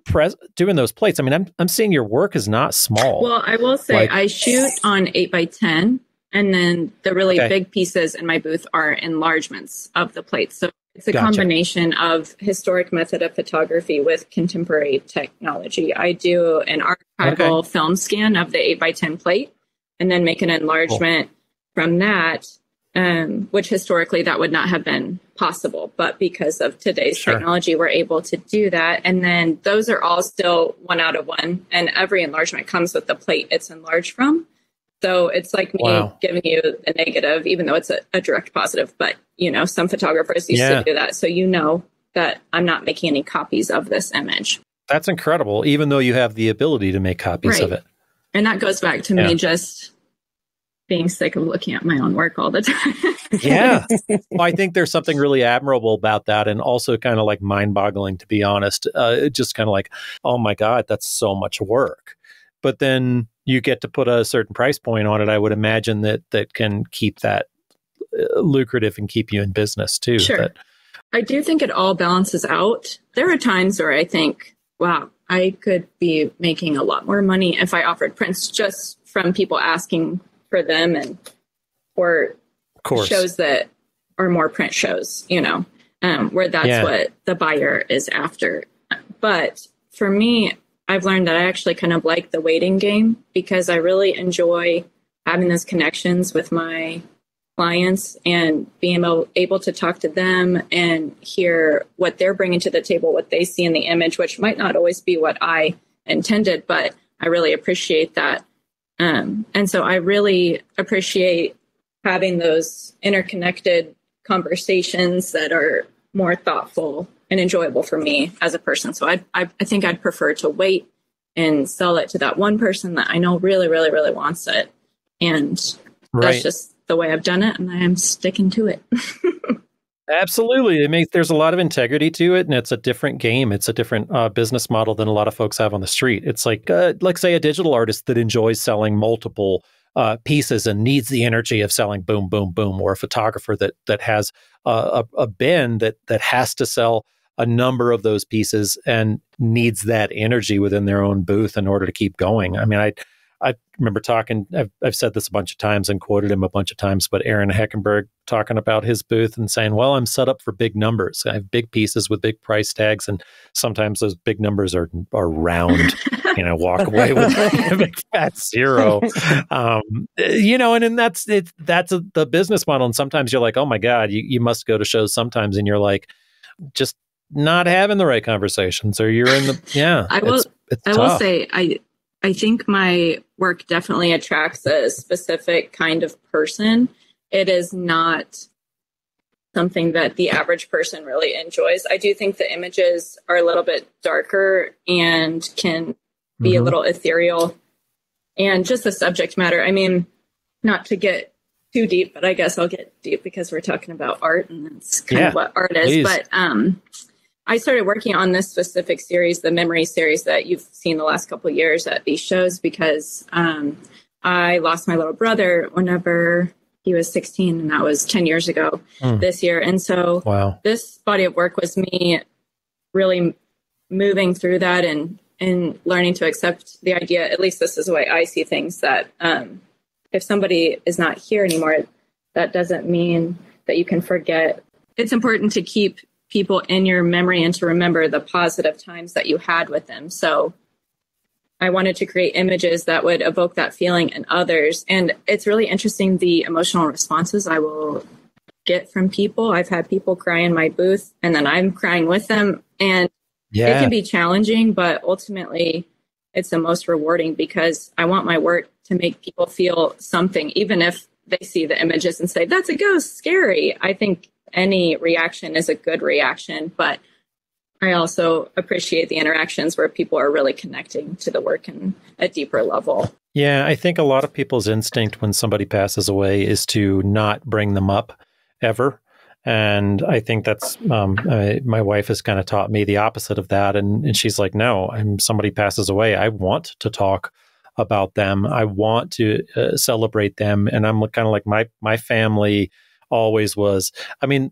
doing those plates, I mean, I'm seeing your work is not small. Well, I will say I shoot on 8x10, and then the really big pieces in my booth are enlargements of the plates. So it's a combination of historic method of photography with contemporary technology. I do an archival film scan of the 8x10 plate and then make an enlargement from that, which historically that would not have been possible. But because of today's technology, we're able to do that. And then those are all still 1 out of 1. And every enlargement comes with the plate it's enlarged from. So it's like me giving you a negative, even though it's a direct positive. But, some photographers used to do that. So that I'm not making any copies of this image. That's incredible, even though you have the ability to make copies of it. And that goes back to me just being sick of looking at my own work all the time. Well, I think there's something really admirable about that, and also kind of like mind-boggling, to be honest. Just kind of like, oh my God, that's so much work. But then you get to put a certain price point on it. I would imagine that can keep that lucrative and keep you in business too. Sure. I do think it all balances out. There are times where I think, wow, I could be making a lot more money if I offered prints just from people asking for them, or shows that are more print shows, where that's what the buyer is after. But for me, I've learned that I actually kind of like the waiting game, because I really enjoy having those connections with my clients and being able to talk to them and hear what they're bringing to the table, what they see in the image, which might not always be what I intended, but I really appreciate that. And so I really appreciate having those interconnected conversations that are more thoughtful and enjoyable for me as a person. So I think I'd prefer to wait and sell it to that one person that I know really, really, really wants it. And that's just the way I've done it, and I am sticking to it. Absolutely. There's a lot of integrity to it, and it's a different game. It's a different business model than a lot of folks have on the street. It's like say, a digital artist that enjoys selling multiple pieces and needs the energy of selling boom, boom, boom, or a photographer that has a bin that has to sell a number of those pieces and needs that energy within their own booth in order to keep going. I mean, I remember talking, I've said this a bunch of times and quoted him a bunch of times, but Aaron Heckenberg talking about his booth and saying, well, I'm set up for big numbers. I have big pieces with big price tags, and sometimes those big numbers are round, walk away with a big fat zero. And that's the business model. And sometimes you're like, oh my God, you must go to shows sometimes, and you're like, just not having the right conversations, or you're in the, I will say, I think my work definitely attracts a specific kind of person. It is not something that the average person really enjoys. I do think the images are a little bit darker and can be a little ethereal, and just the subject matter. I mean, not to get too deep, but I guess I'll get deep because we're talking about art, and that's kind of what art is. Please. But I started working on this specific series, the memory series that you've seen the last couple of years at these shows, because I lost my little brother whenever he was 16, and that was 10 years ago this year. And so this body of work was me really moving through that and learning to accept the idea, at least this is the way I see things, that if somebody is not here anymore, that doesn't mean that you can forget. It's important to keep people in your memory and to remember the positive times that you had with them. So I wanted to create images that would evoke that feeling in others. And it's really interesting, the emotional responses I will get from people. I've had people cry in my booth and then I'm crying with them. And it can be challenging, but ultimately it's the most rewarding because I want my work to make people feel something, even if they see the images and say, that's a ghost, scary. I think any reaction is a good reaction, but I also appreciate the interactions where people are really connecting to the work in a deeper level. Yeah, I think a lot of people's instinct when somebody passes away is to not bring them up ever. And I think that's, my wife has kind of taught me the opposite of that. And she's like, no, somebody passes away. I want to talk about them. I want to celebrate them. And I'm kind of like, my family always was. I mean,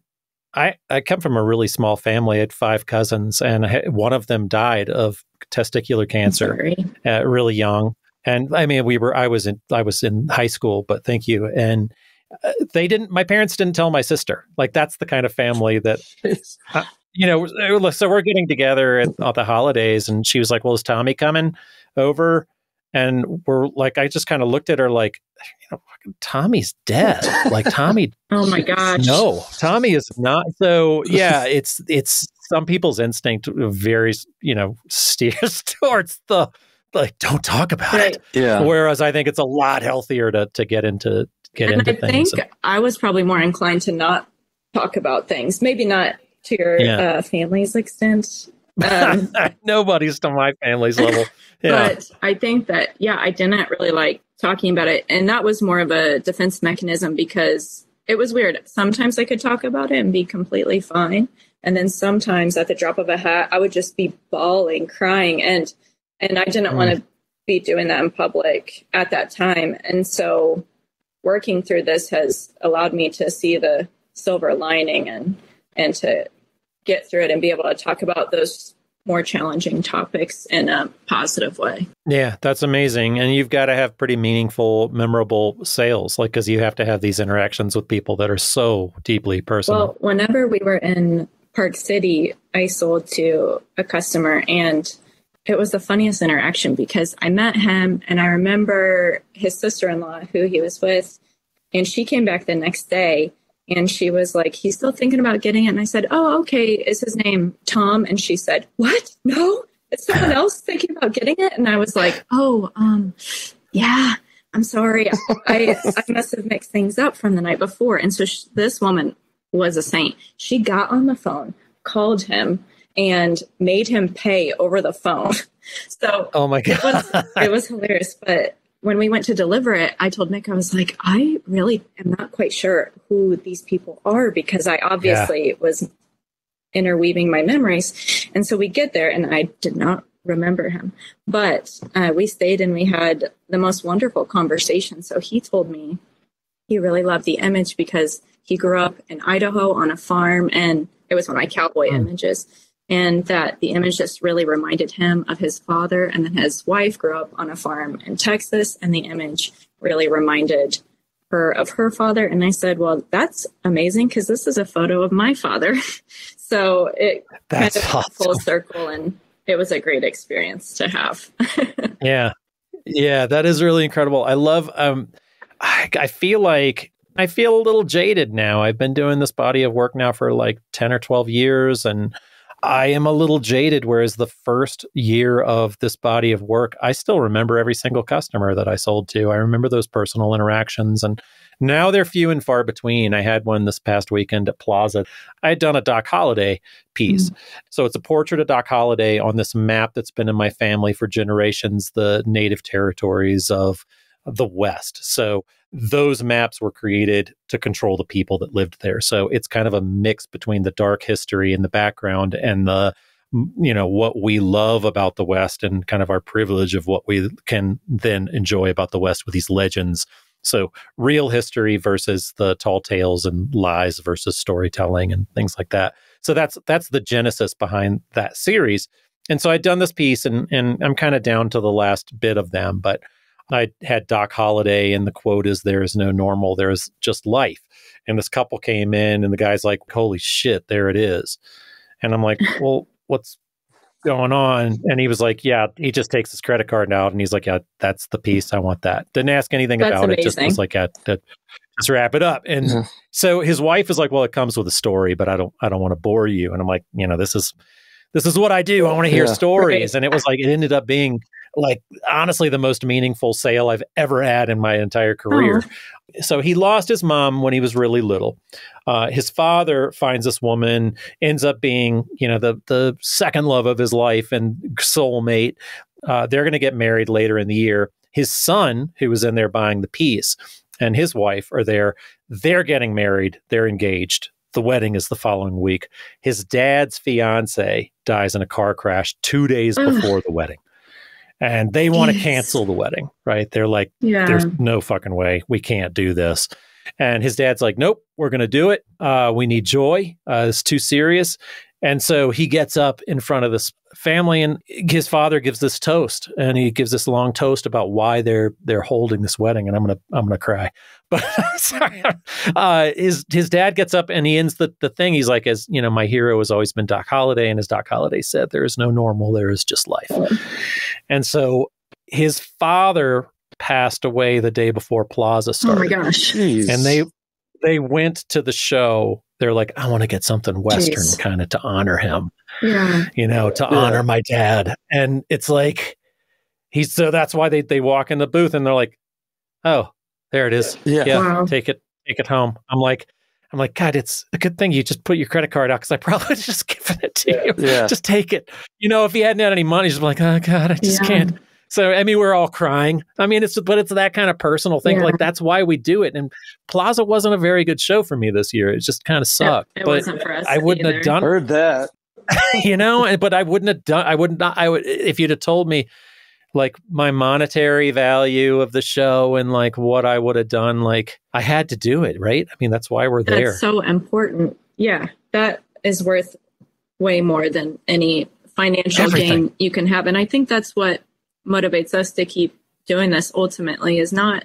I come from a really small family. I had 5 cousins, and one of them died of testicular cancer really young. And I mean, I was in high school, but thank you. And my parents didn't tell my sister. Like, that's the kind of family that, so we're getting together at the holidays, and she was like, well, is Tommy coming over? And we're like, I just kind of looked at her like, Tommy's dead. Like, Tommy. Oh my gosh. No, Tommy is not. So yeah, it's some people's instinct very, steers towards the, like, don't talk about it. Yeah. Whereas I think it's a lot healthier to get into things. I think I was probably more inclined to not talk about things. Maybe not to your family's extent. Nobody's to my family's level. Yeah. But I think that, I didn't really like talking about it. And that was more of a defense mechanism because it was weird. Sometimes I could talk about it and be completely fine. And then sometimes at the drop of a hat, I would just be bawling, crying. And I didn't want to be doing that in public at that time. And so working through this has allowed me to see the silver lining and to get through it and be able to talk about those more challenging topics in a positive way. Yeah, that's amazing. And you've got to have pretty meaningful, memorable sales, like, because you have to have these interactions with people that are so deeply personal. Well, whenever we were in Park City, I sold to a customer, and it was the funniest interaction because I met him and I remember his sister-in-law who he was with, and she came back the next day. And she was like, he's still thinking about getting it. And I said, oh, okay. Is his name Tom? And she said, what? No, it's someone else thinking about getting it. And I was like, yeah, I'm sorry. I must have mixed things up from the night before. And so this woman was a saint. She got on the phone, called him, and made him pay over the phone. So oh my God. It was hilarious. But when we went to deliver it, I told Mick, I was like, I really am not quite sure who these people are because I obviously was interweaving my memories. And so we get there and I did not remember him, but we stayed and we had the most wonderful conversation. So he told me he really loved the image because he grew up in Idaho on a farm, and it was one of my cowboy images. And that the image just really reminded him of his father. And then his wife grew up on a farm in Texas. And the image really reminded her of her father. And I said, well, that's amazing because this is a photo of my father. So it that's kind of awesome. Full circle. And it was a great experience to have. Yeah. Yeah, that is really incredible. I love, I feel like I feel a little jaded now. I've been doing this body of work now for like 10 or 12 years. And I am a little jaded, whereas the first year of this body of work, I still remember every single customer that I sold to. I remember those personal interactions, and now they're few and far between. I had one this past weekend at Plaza. I had done a Doc Holliday piece. So it's a portrait of Doc Holliday on this map that's been in my family for generations, the native territories of the West. So those maps were created to control the people that lived there. So it's kind of a mix between the dark history in the background and the, what we love about the West and kind of our privilege of what we can then enjoy about the West with these legends. So real history versus the tall tales and lies versus storytelling and things like that. So that's the genesis behind that series. And so I'd done this piece and I'm kind of down to the last bit of them, but I had Doc Holliday, and the quote is, "There is no normal, there is just life." And this couple came in, and the guy's like, "Holy shit, there it is." And I'm like, "Well, what's going on?" And he was like, "Yeah," he just takes his credit card out, and he's like, "Yeah, that's the piece. I want that." Didn't ask anything That's about amazing. it. Just was like, "Let's wrap it up." And so his wife is like, "Well, it comes with a story, but I don't want to bore you." And I'm like, this is what I do. I want to hear stories. Right. And it was like, it ended up being like, honestly, the most meaningful sale I've ever had in my entire career. Oh. So he lost his mom when he was really little. His father finds this woman, ends up being, the second love of his life and soulmate. They're going to get married later in the year. His son, who was in there buying the piece, and his wife are there. They're getting married. They're engaged. The wedding is the following week. His dad's fiance dies in a car crash 2 days before the wedding. And they want to cancel the wedding, right? They're like, there's no fucking way. We can't do this. And his dad's like, nope, we're going to do it. We need joy. It's too serious. And so he gets up in front of this family, and his father gives this toast, and he gives this long toast about why they're holding this wedding. And I'm gonna cry, but sorry. His dad gets up and he ends the thing. He's like, as you know, my hero has always been Doc Holliday, and as Doc Holliday said, there is no normal, there is just life. And so his father passed away the day before Plaza started. Oh my gosh! Jeez. And they went to the show. They're like, I want to get something Western kind of to honor him, to honor my dad. And it's like, so that's why they walk in the booth and they're like, oh, there it is. Yeah. Wow. Take it home. I'm like, God, it's a good thing you just put your credit card out, because I probably would have just given it to you. Yeah. Just take it. If he hadn't had any money, just like, oh God, I just can't. So, I mean, we're all crying. I mean, it's that kind of personal thing. Yeah. Like, that's why we do it. And Plaza wasn't a very good show for me this year. It just kind of sucked. It wasn't for us. I wouldn't have done. Heard that. But I wouldn't have done. I would not. I would, if you'd have told me, like, my monetary value of the show and like what I would have done. Like, I had to do it, right? I mean, that's why we're there. That's so important. Yeah, that is worth way more than any financial gain you can have. And I think that's what motivates us to keep doing this ultimately, is not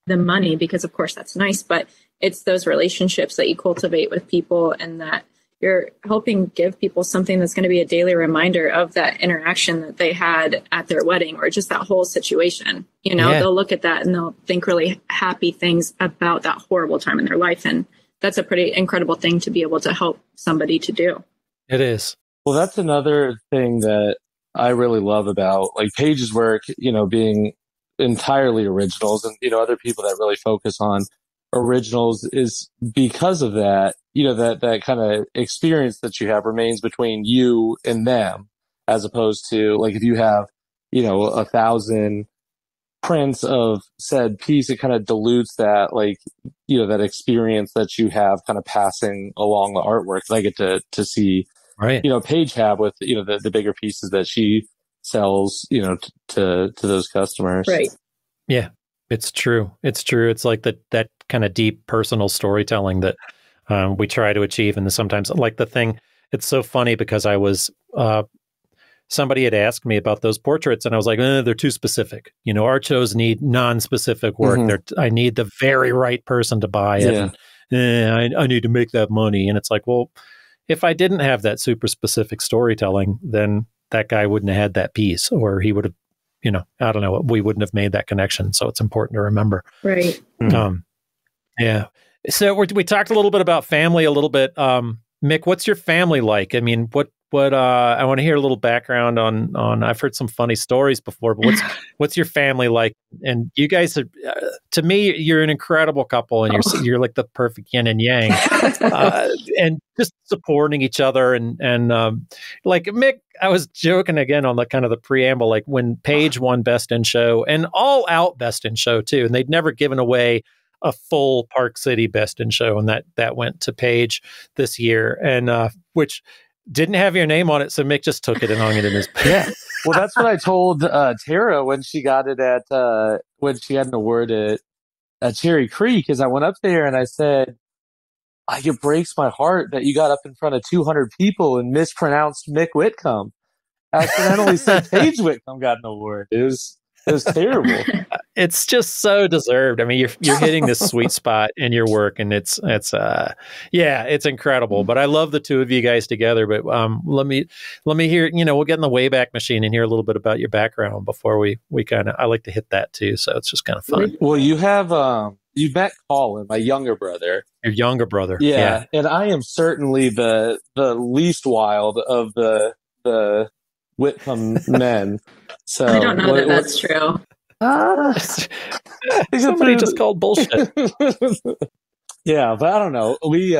the money, because of course that's nice, but it's those relationships that you cultivate with people, and that you're helping give people something that's going to be a daily reminder of that interaction that they had at their wedding, or just that whole situation. They'll look at that and they'll think really happy things about that horrible time in their life. And that's a pretty incredible thing to be able to help somebody to do. It is. Well, that's another thing that I really love about like Paige's work, being entirely originals, and, other people that really focus on originals, is because of that, that kind of experience that you have remains between you and them, as opposed to like, if you have, 1,000 prints of said piece, it kind of dilutes that, like, that experience that you have kind of passing along the artwork that I get to see. Right. Paige have with, the bigger pieces that she sells, to those customers. Right. Yeah, it's true. It's true. It's like that kind of deep personal storytelling that we try to achieve. And sometimes, like, the thing, it's so funny because I was, somebody had asked me about those portraits, and I was like, they're too specific. Art shows need non-specific work. Mm-hmm. I need the very right person to buy it. Yeah. And, I need to make that money. And it's like, well, if I didn't have that super specific storytelling, then that guy wouldn't have had that piece, or he would have, I don't know, we wouldn't have made that connection. So it's important to remember. Right. Yeah. So we talked a little bit about family a little bit. Mick, what's your family like? I mean, what I want to hear a little background on, I've heard some funny stories before, but what's your family like? And you guys are, to me, you're an incredible couple, and you're like the perfect yin and yang, and just supporting each other. And like Mick, I was joking again on the kind of the preamble, like when Paige won Best in Show, and all out Best in Show too, and they'd never given away a full Park City Best in Show, and that went to Paige this year, and which didn't have your name on it, so Mick just took it and hung it in his bag. Yeah. Well, that's what I told Tara when she got it when she had an award at Cherry Creek, is I went up there and I said, it breaks my heart that you got up in front of 200 people and mispronounced Mick Whitcomb. Accidentally said Paige Whitcomb got an award. It was terrible. it's just so deserved. I mean, you're hitting this sweet spot in your work, and it's incredible. But I love the two of you guys together. But let me hear. We'll get in the Wayback Machine and hear a little bit about your background before we kind of. I like to hit that too, so it's just kind of fun. Well, you have you met Colin, my younger brother. Your younger brother, yeah. And I am certainly the least wild of the Whitcomb men. So I don't know that's true. Somebody just called bullshit. Yeah, but I don't know. We,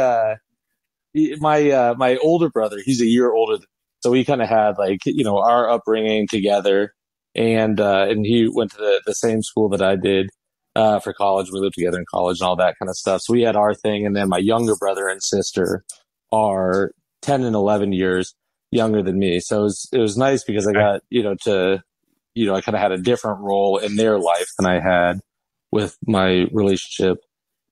my older brother, he's a year older than me, so we kind of had our upbringing together, and he went to the same school that I did for college. We lived together in college and all that kind of stuff. So we had our thing, and then my younger brother and sister are 10 and 11 years younger than me. So it was nice because I got I kind of had a different role in their life than I had with my relationship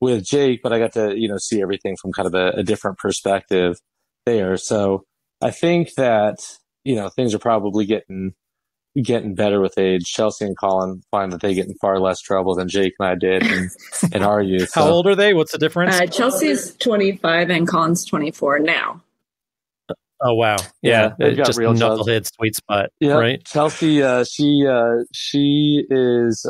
with Jake, but I got to, see everything from kind of a different perspective there. So I think that, things are probably getting better with age. Chelsea and Colin find that they get in far less trouble than Jake and I did in our youth. How old are they? What's the difference? Chelsea's 25 and Colin's 24 now. Oh wow! Yeah, just real knucklehead sweet spot. Yeah, right. Chelsea, she is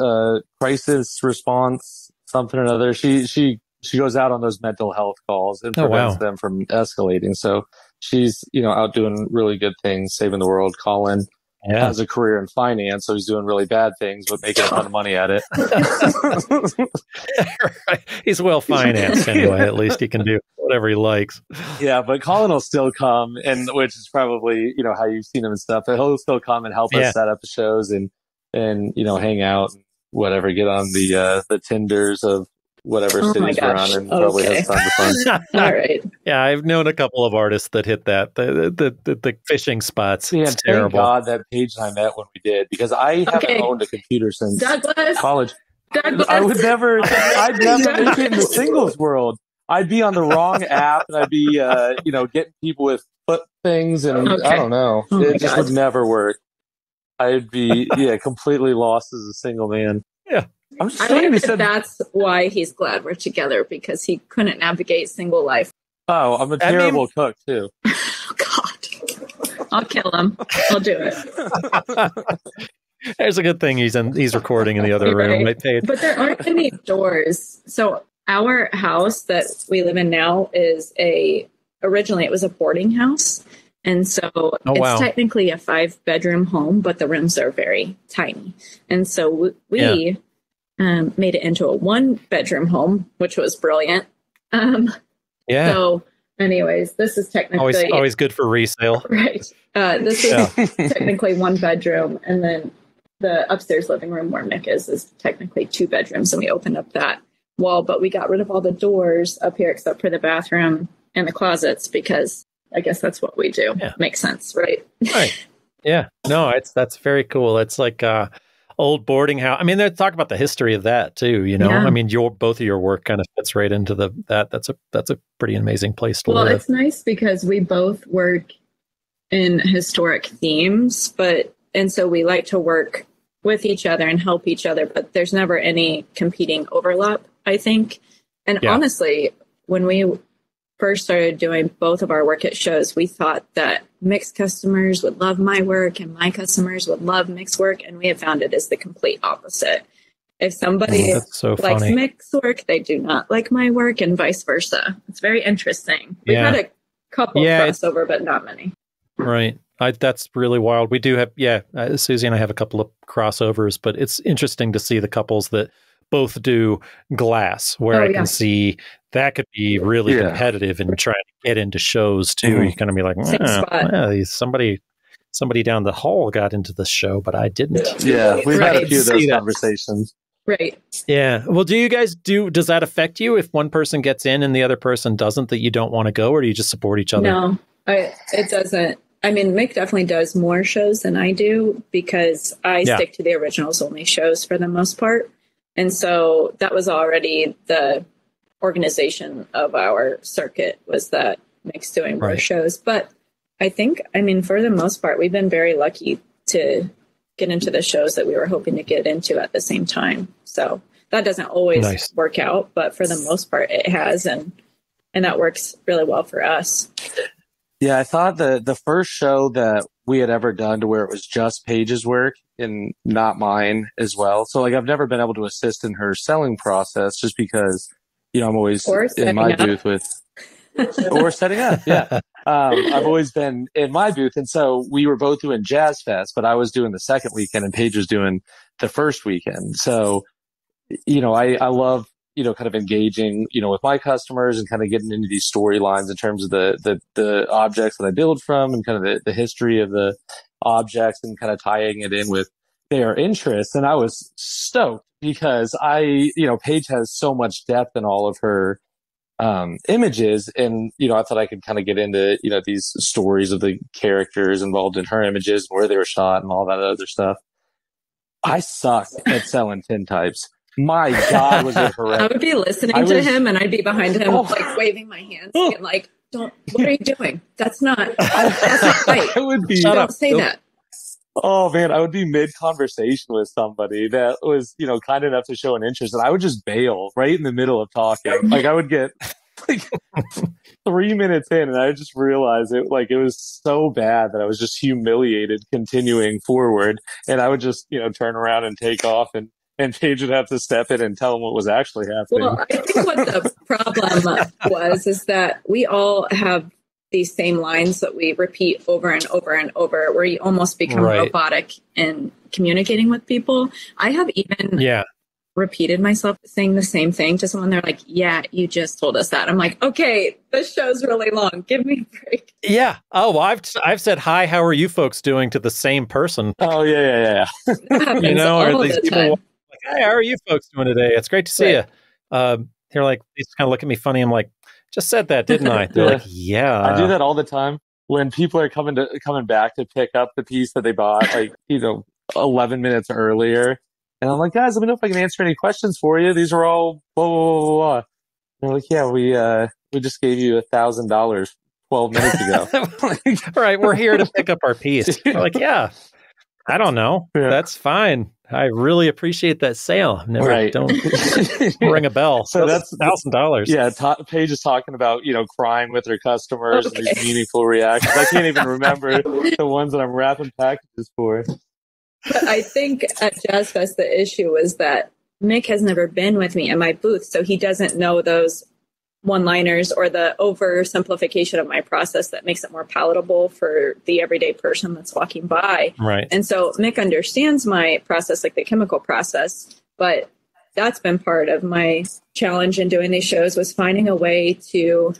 crisis response something or another. She goes out on those mental health calls and prevents them from escalating. So she's out doing really good things, saving the world. Colin has a career in finance, so he's doing really bad things, but making a ton of money at it. Right. He's well financed anyway. At least he can do whatever he likes. Yeah, but Colin will still come, and which is probably how you've seen him and stuff. But he'll still come and help us set up the shows and hang out, and whatever, get on the Tinders of whatever cities we're on, and probably has tons of fun. All right. Yeah, I've known a couple of artists that hit that the fishing spots. Yeah, it's terrible. Thank God that Paige and I met when we did, because I haven't owned a computer since college. I would never. I'd never make it in the singles world. I'd be on the wrong app, and I'd be getting people with foot things, and I don't know. It just would never work. I'd be completely lost as a single man. Yeah. I think that's why he's glad we're together, because he couldn't navigate single life. Oh, I'm a terrible cook too. Oh, God, I'll kill him. I'll do it. There's a good thing he's recording in the other room. Right, Paige? But there aren't any doors. So our house that we live in now is originally it was a boarding house. And so it's technically a 5-bedroom home, but the rooms are very tiny. And so we made it into a 1-bedroom home, which was brilliant. So anyways, this is technically always good for resale. Right. This is technically 1 bedroom. And then the upstairs living room where Mick is technically 2 bedrooms. And we opened up that wall, but we got rid of all the doors up here except for the bathroom and the closets, because I guess that's what we do. Yeah. Makes sense, right? Right. Yeah. No, that's very cool. It's like old boarding house. I mean, they talk about the history of that too. I mean, both of your work kind of fits right into that. That's a pretty amazing place to live. Well, it's nice because we both work in historic themes, and so we like to work with each other and help each other, but there's never any competing overlap, I think. And honestly, when we first started doing both of our work at shows, we thought that Mick's customers would love my work and my customers would love Mick's work, and we have found it is the complete opposite. If somebody likes Mick's work, they do not like my work, and vice versa. It's very interesting. We've had a couple crossover, but not many. Right. That's really wild. We do have, Susie and I have a couple of crossovers, but it's interesting to see the couples that both do glass, where I can see that could be really competitive and trying to get into shows too. Mm-hmm. You kind of be like, somebody down the hall got into the show, but I didn't. Yeah, we've had a few of those conversations. Right. Yeah. Well, does that affect you if one person gets in and the other person doesn't, that you don't want to go, or do you just support each other? No, it doesn't. I mean, Mick definitely does more shows than I do, because I stick to the originals only shows for the most part. And so that was already the organization of our circuit, was that Mick's doing more shows. But I think, for the most part, we've been very lucky to get into the shows that we were hoping to get into at the same time. So that doesn't always work out, but for the most part it has, and that works really well for us. Yeah, I thought the first show that we had ever done to where it was just Paige's work and not mine as well. So like I've never been able to assist in her selling process just because, I'm always in my booth with or setting up. Yeah. I've always been in my booth. And so we were both doing Jazz Fest, but I was doing the second weekend and Paige was doing the first weekend. So, I love, kind of engaging, with my customers and kind of getting into these storylines in terms of the objects that I build from and kind of the history of the objects and kind of tying it in with their interests. And I was stoked because Paige has so much depth in all of her images. And, I thought I could kind of get into, these stories of the characters involved in her images, where they were shot and all that other stuff. I suck at selling tintypes. My God, was it horrendous. I would be listening to him and I'd be behind him, like waving my hands and like, what are you doing? That's not right. Don't say that. Oh man, I would be mid-conversation with somebody that was, kind enough to show an interest, and I would just bail right in the middle of talking. Like I would get like 3 minutes in and I would just realize it was so bad that I was just humiliated continuing forward, and I would just, turn around and take off, and Paige would have to step in and tell them what was actually happening. Well, I think what the problem is that we all have these same lines that we repeat over and over and over, where you almost become robotic in communicating with people. I have even repeated myself saying the same thing to someone. They're like, yeah, you just told us that. I'm like, okay, this show's really long. Give me a break. Yeah. Oh, well, I've said, hi, how are you folks doing to the same person? Oh, yeah. Or these people like, hey, how are you folks doing today? It's great to see you. They're like, they just kind of look at me funny. I'm like, just said that, didn't I? They're like, yeah. I do that all the time when people are coming back to pick up the piece that they bought, 11 minutes earlier. And I'm like, guys, let me know if I can answer any questions for you. These are all blah, blah, blah, blah. They're like, yeah, we just gave you $1,000 12 minutes ago. Right. We're here to pick up our piece. We're like, yeah, I don't know. Yeah. That's fine. I really appreciate that sale. Don't ring a bell. So that's $1,000. Yeah. Paige is talking about, crying with her customers and these meaningful reactions. I can't even remember the ones that I'm wrapping packages for. But I think at Jazz Fest, the issue was that Mick has never been with me in my booth, so he doesn't know those one-liners or the oversimplification of my process that makes it more palatable for the everyday person that's walking by. Right. And so Mick understands my process, like the chemical process, but that's been part of my challenge in doing these shows, was finding a way to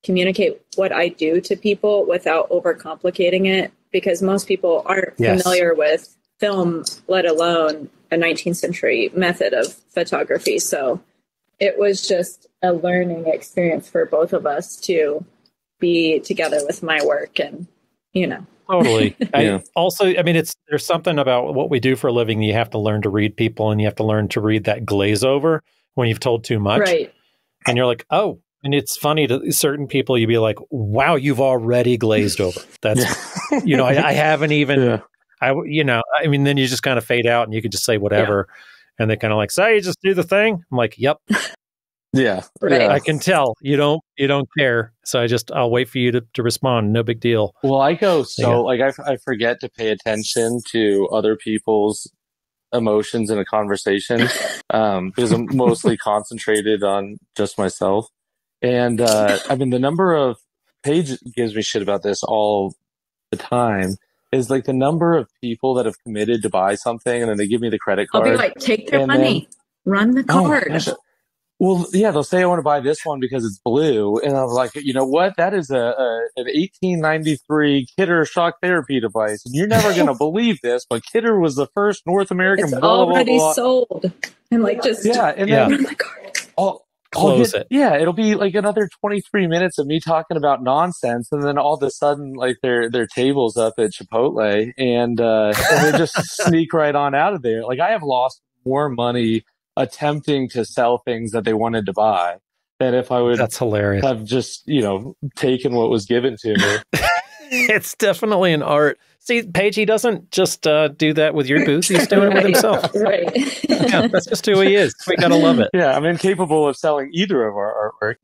communicate what I do to people without overcomplicating it, because most people aren't familiar with film, let alone a 19th century method of photography. So it was just a learning experience for both of us to be together with my work, and, Totally. There's something about what we do for a living. You have to learn to read people, and you have to learn to read that glaze over when you've told too much. Right. And you're like, oh, and it's funny to certain people, you'd be like, wow, you've already glazed over. That's, I haven't even, then you just kind of fade out and you can just say whatever. Yeah. And they kind of like, so you just do the thing. I'm like, yep. Yeah. Right. I can tell you don't care. So I'll wait for you to respond. No big deal. Well, I go I forget to pay attention to other people's emotions in a conversation because I'm mostly concentrated on just myself. And the number of Paige gives me shit about this all the time. Is like the number of people that have committed to buy something and then they give me the credit card. I'll be like, take their money, run the card. Well, yeah, they'll say I want to buy this one because it's blue, and I'm like, you know what? That is an 1893 Kidder shock therapy device, and you're never going to believe this, but Kidder was the first North American. It's already sold, and like just and then run the card. Close it. Yeah, it'll be like another 23 minutes of me talking about nonsense, and then all of a sudden, like their table's up at Chipotle, and they just sneak right on out of there. Like I have lost more money attempting to sell things that they wanted to buy than if I would. That's hilarious. Have just taken what was given to me. It's definitely an art. See, Paige, he doesn't just do that with your booth. He's doing it with himself. Right. Yeah, that's just who he is. We got to love it. Yeah, I'm incapable of selling either of our artwork.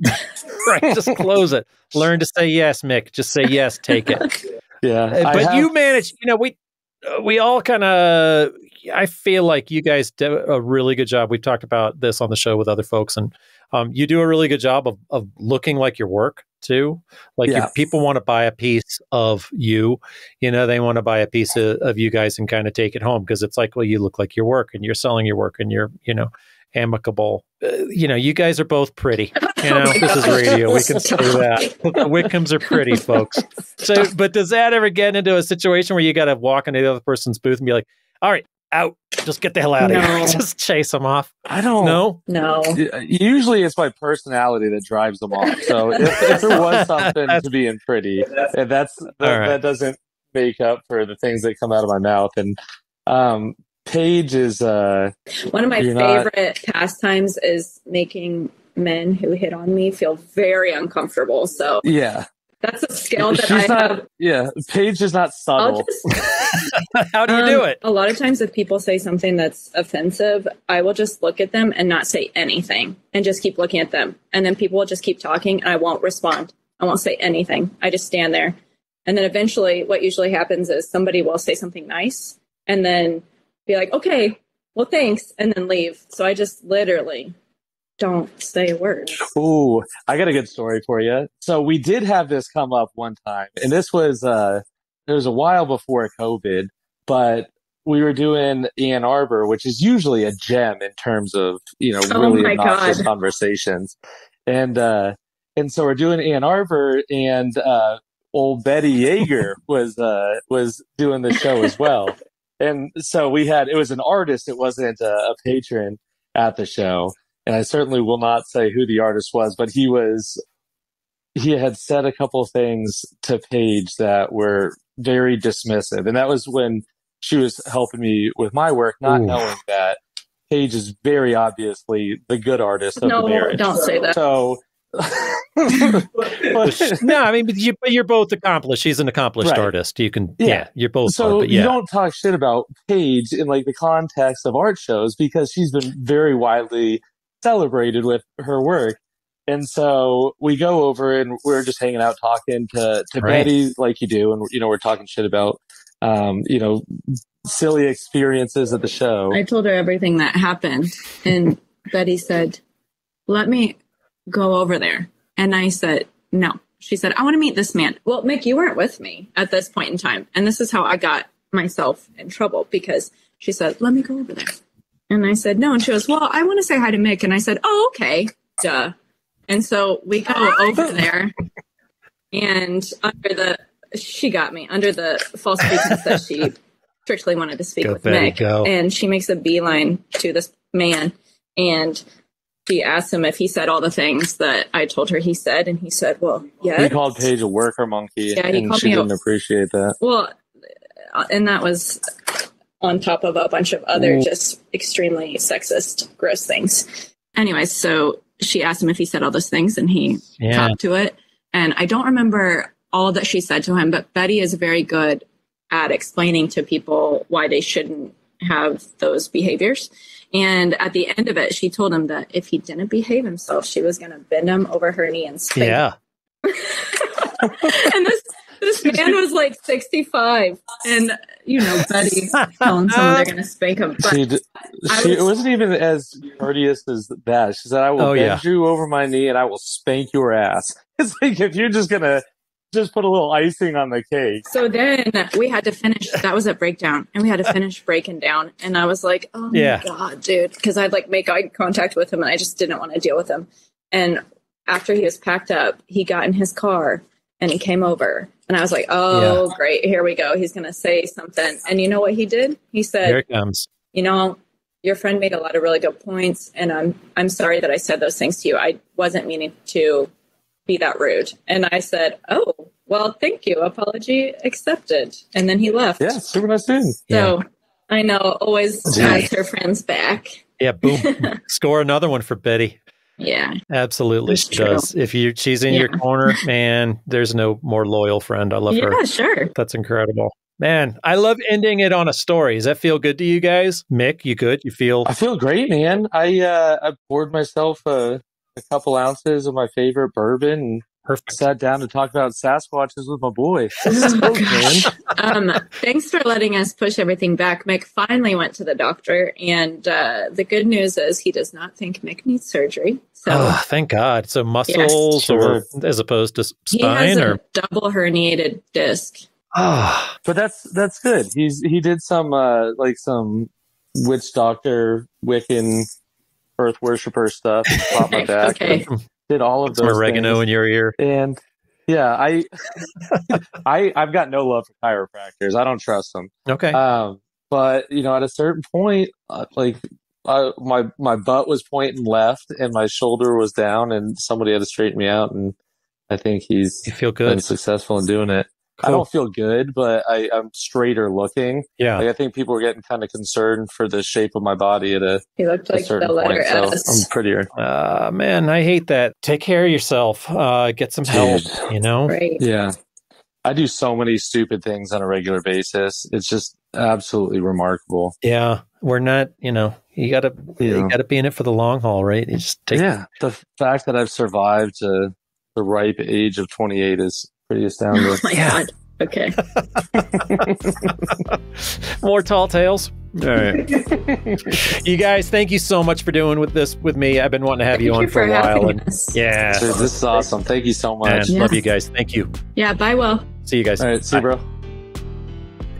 Right, just close it. Learn to say yes, Mick. Just say yes, take it. Yeah. But you manage, we all kind of, I feel like you guys do a really good job. We've talked about this on the show with other folks, and you do a really good job of looking like your work too. Like people want to buy a piece of you, they want to buy a piece of you guys and kind of take it home because it's like, well, you look like your work and you're selling your work and you're, amicable. You guys are both pretty. This is radio. We can say that. The Whitcombs are pretty, folks. So, but does that ever get into a situation where you got to walk into the other person's booth and be like, all right, out, just get the hell out of here. Just chase them off. I don't No. Usually it's my personality that drives them off. So if there was something to being pretty, that doesn't make up for the things that come out of my mouth. And Paige is one of my favorite pastimes is making men who hit on me feel very uncomfortable. So yeah, that's a skill that I have. Yeah, Paige is not subtle. How do you do it? A lot of times if people say something that's offensive, I will just look at them and not say anything and just keep looking at them. And then people will just keep talking and I won't respond. I won't say anything. I just stand there. And then eventually what usually happens is somebody will say something nice and then be like, okay, well, thanks, and then leave. So I just literally don't say a word. Ooh, I got a good story for you. So we did have this come up one time, and this was it was a while before COVID, but we were doing Ann Arbor, which is usually a gem in terms of really obnoxious conversations, and so we're doing Ann Arbor, and old Betty Yeager was doing the show as well. And so it was an artist. It wasn't a patron at the show. And I certainly will not say who the artist was, but he had said a couple of things to Paige that were very dismissive. And that was when she was helping me with my work, not knowing that Paige is very obviously the good artist of the marriage. No, don't say that. So, no, I mean, but you're both accomplished. She's an accomplished artist. You can, you're both. So you don't talk shit about Paige in like the context of art shows because she's been very widely celebrated with her work. And so we go over and we're just hanging out talking to Betty like you do, and we're talking shit about silly experiences at the show. I told her everything that happened, and Betty said, "Let me go over there." And I said, "No." She said, "I want to meet this man." Well, Mick, you weren't with me at this point in time. And this is how I got myself in trouble, because she said, "Let me go over there." And I said, "No." And she goes, "Well, I want to say hi to Mick." And I said, "Oh, okay. Duh." And so we go over there, and she got me under the false pretense that she strictly wanted to speak with Betty, Mick. go. And she makes a beeline to this man, and she asked him if he said all the things that I told her he said, and he said, "Well, yes." He called Paige a worker monkey, and she didn't appreciate that. Well, and that was on top of a bunch of other just extremely sexist, gross things. Anyways, so she asked him if he said all those things, and he talked to it. And I don't remember all that she said to him, but Betty is very good at explaining to people why they shouldn't have those behaviors. And at the end of it, she told him that if he didn't behave himself, she was going to bend him over her knee and spank him. And this man was like 65. And, Betty telling someone they're going to spank him. But it wasn't even as courteous as that. She said, "I will bend you over my knee and I will spank your ass." It's like, if you're just going to just put a little icing on the cake. So then we had to finish. That was a breakdown, and we had to finish breaking down. And I was like, "Oh my God, dude," because I'd like make eye contact with him, and I just didn't want to deal with him. And after he was packed up, he got in his car and he came over, and I was like, "Oh, great, here we go. He's gonna say something." And you know what he did? He said, "Here it comes. Your friend made a lot of really good points, and I'm sorry that I said those things to you. I wasn't meaning to be that rude." And I said, "Oh, well, thank you. Apology accepted." And then he left. Yeah, super nice dude. So I know, always has her friends back. Yeah, boom. Score another one for Betty. Yeah. Absolutely, she does. If she's in your corner, man, there's no more loyal friend. I love her. Yeah, sure. That's incredible. Man, I love ending it on a story. Does that feel good to you guys? Mick, you good? You feel? I feel great, man. I poured myself a couple ounces of my favorite bourbon and sat down to talk about Sasquatches with my boy. Thanks for letting us push everything back. Mick finally went to the doctor, and the good news is he does not think Mick needs surgery. So, thank God. So muscles, or as opposed to spine, he has a double herniated disc. But that's good. He did some some witch doctor Wiccan earth worshiper stuff. Popped my back. Okay. Did all of those oregano things. in your ear. And yeah, I've got no love for chiropractors. I don't trust them. Okay. But at a certain point, my butt was pointing left and my shoulder was down, and somebody had to straighten me out. And I think you feel good. Been successful in doing it. Cool. I don't feel good, but I'm straighter looking. Yeah. I think people were getting kind of concerned for the shape of my body at a He looked like the letter S. So I'm prettier. Man, I hate that. Take care of yourself. Get some help, Right. Yeah. I do so many stupid things on a regular basis. It's just absolutely remarkable. Yeah. We're not, you gotta be in it for the long haul, right? You just the fact that I've survived to the ripe age of 28 is pretty astounding. Oh my God. Okay. More tall tales. All right. You guys, thank you so much for doing this with me. I've been wanting to have you on for a while. Yeah. Dude, this is awesome. Thank you so much. Love you guys. Thank you. Yeah. Bye, Will. See you guys. All right. See you, bro.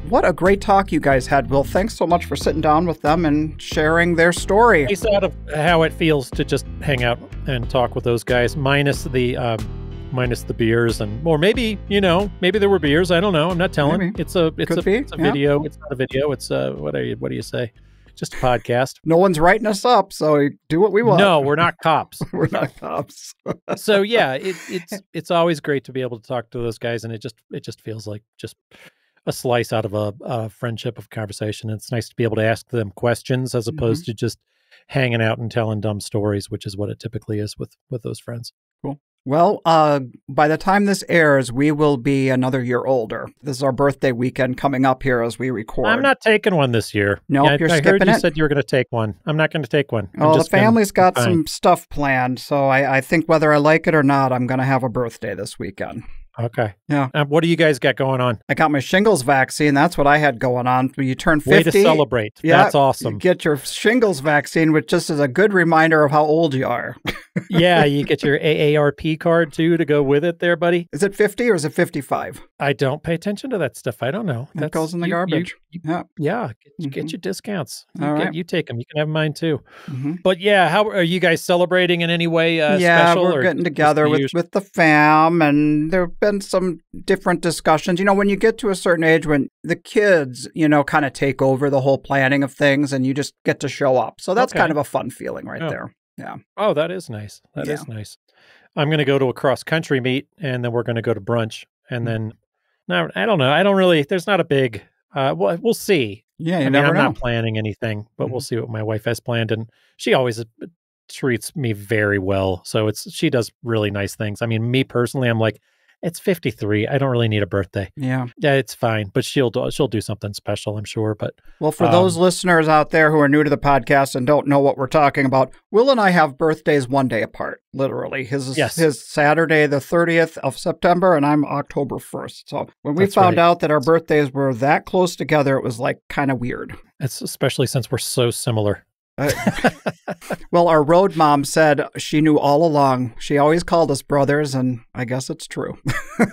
What a great talk you guys had, Will. Thanks so much for sitting down with them and sharing their story. Based out of how it feels to just hang out and talk with those guys, minus the beers, or maybe there were beers. I don't know. I'm not telling. Maybe. It's a video. Yeah. It's not a video. It's what do you say? Just a podcast. No one's writing us up, so do what we want. No, we're not cops. We're not cops. So yeah, it's always great to be able to talk to those guys, and it just feels like just a slice out of a friendship of conversation. It's nice to be able to ask them questions as opposed to just hanging out and telling dumb stories, which is what it typically is with those friends. Cool. Well, by the time this airs, we will be another year older. This is our birthday weekend coming up here as we record. I'm not taking one this year. No, you're skipping it? I heard you said you were going to take one. I'm not going to take one. Oh, the family's got some stuff planned, so I think whether I like it or not, I'm going to have a birthday this weekend. Okay. Yeah. What do you guys got going on? I got my shingles vaccine. That's what I had going on. You turn 50. Way to celebrate. Yeah, that's awesome. You get your shingles vaccine, which just is a good reminder of how old you are. Yeah, you get your AARP card, too, to go with it there, buddy. Is it 50 or is it 55? I don't pay attention to that stuff. I don't know. That goes in the garbage. Yeah. Get your discounts. You take them. You can have mine, too. Mm-hmm. But yeah, how are you guys celebrating in any way special? Yeah, we're getting together with the fam, and there have been some different discussions. When you get to a certain age when the kids, kind of take over the whole planning of things and you just get to show up. So that's kind of a fun feeling right there. Yeah. Oh, that is nice. That is nice. I'm going to go to a cross-country meet, and then we're going to go to brunch. And then, no, I don't know. I don't really, there's not a big, we'll see. Yeah, I'm not planning anything, but we'll see what my wife has planned. And she always treats me very well. So she does really nice things. I mean, me personally, I'm like, it's 53. I don't really need a birthday. Yeah, it's fine. But she'll do something special, I'm sure. But well, for those listeners out there who are new to the podcast and don't know what we're talking about, Will and I have birthdays one day apart. Literally, his Saturday the 30th of September, and I'm October 1st. So when we found out that our birthdays were that close together, it was like kind of weird. It's especially since we're so similar. Well, our road mom said she knew all along. She always called us brothers, and I guess it's true.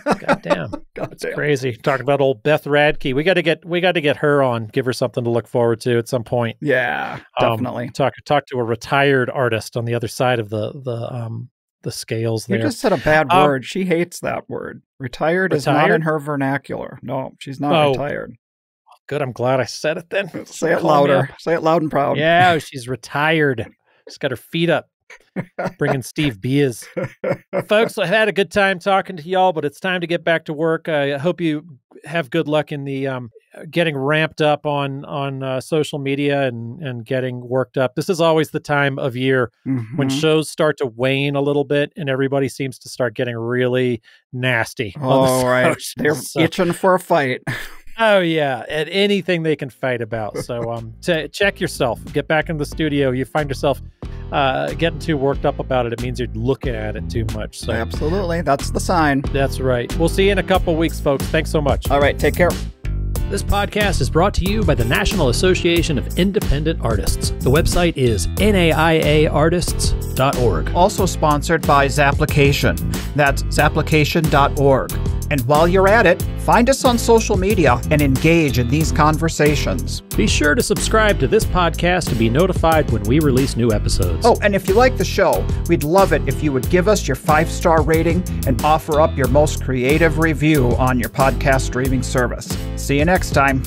Goddamn, that's crazy. Talk about old Beth Radke. We got to get her on. Give her something to look forward to at some point. Yeah, definitely. Talk to a retired artist on the other side of the scales. There, you just said a bad word. She hates that word. Retired is not in her vernacular. No, she's not retired. Good. I'm glad I said it then. Say it louder. Say it loud and proud. Yeah, she's retired. She's got her feet up. Bringing Steve Beers. Folks, I had a good time talking to y'all, but it's time to get back to work. I hope you have good luck in the getting ramped up on social media and getting worked up. This is always the time of year when shows start to wane a little bit and everybody seems to start getting really nasty. Oh, right. They're itching for a fight. Oh, yeah. At anything they can fight about. So check yourself. Get back in the studio. You find yourself getting too worked up about it. It means you're looking at it too much. So absolutely. That's the sign. That's right. We'll see you in a couple weeks, folks. Thanks so much. All right. Take care. This podcast is brought to you by the National Association of Independent Artists. The website is naiaartists.org. Also sponsored by Zapplication. That's zapplication.org. And while you're at it, find us on social media and engage in these conversations. Be sure to subscribe to this podcast to be notified when we release new episodes. Oh, and if you like the show, we'd love it if you would give us your 5-star rating and offer up your most creative review on your podcast streaming service. See you next time.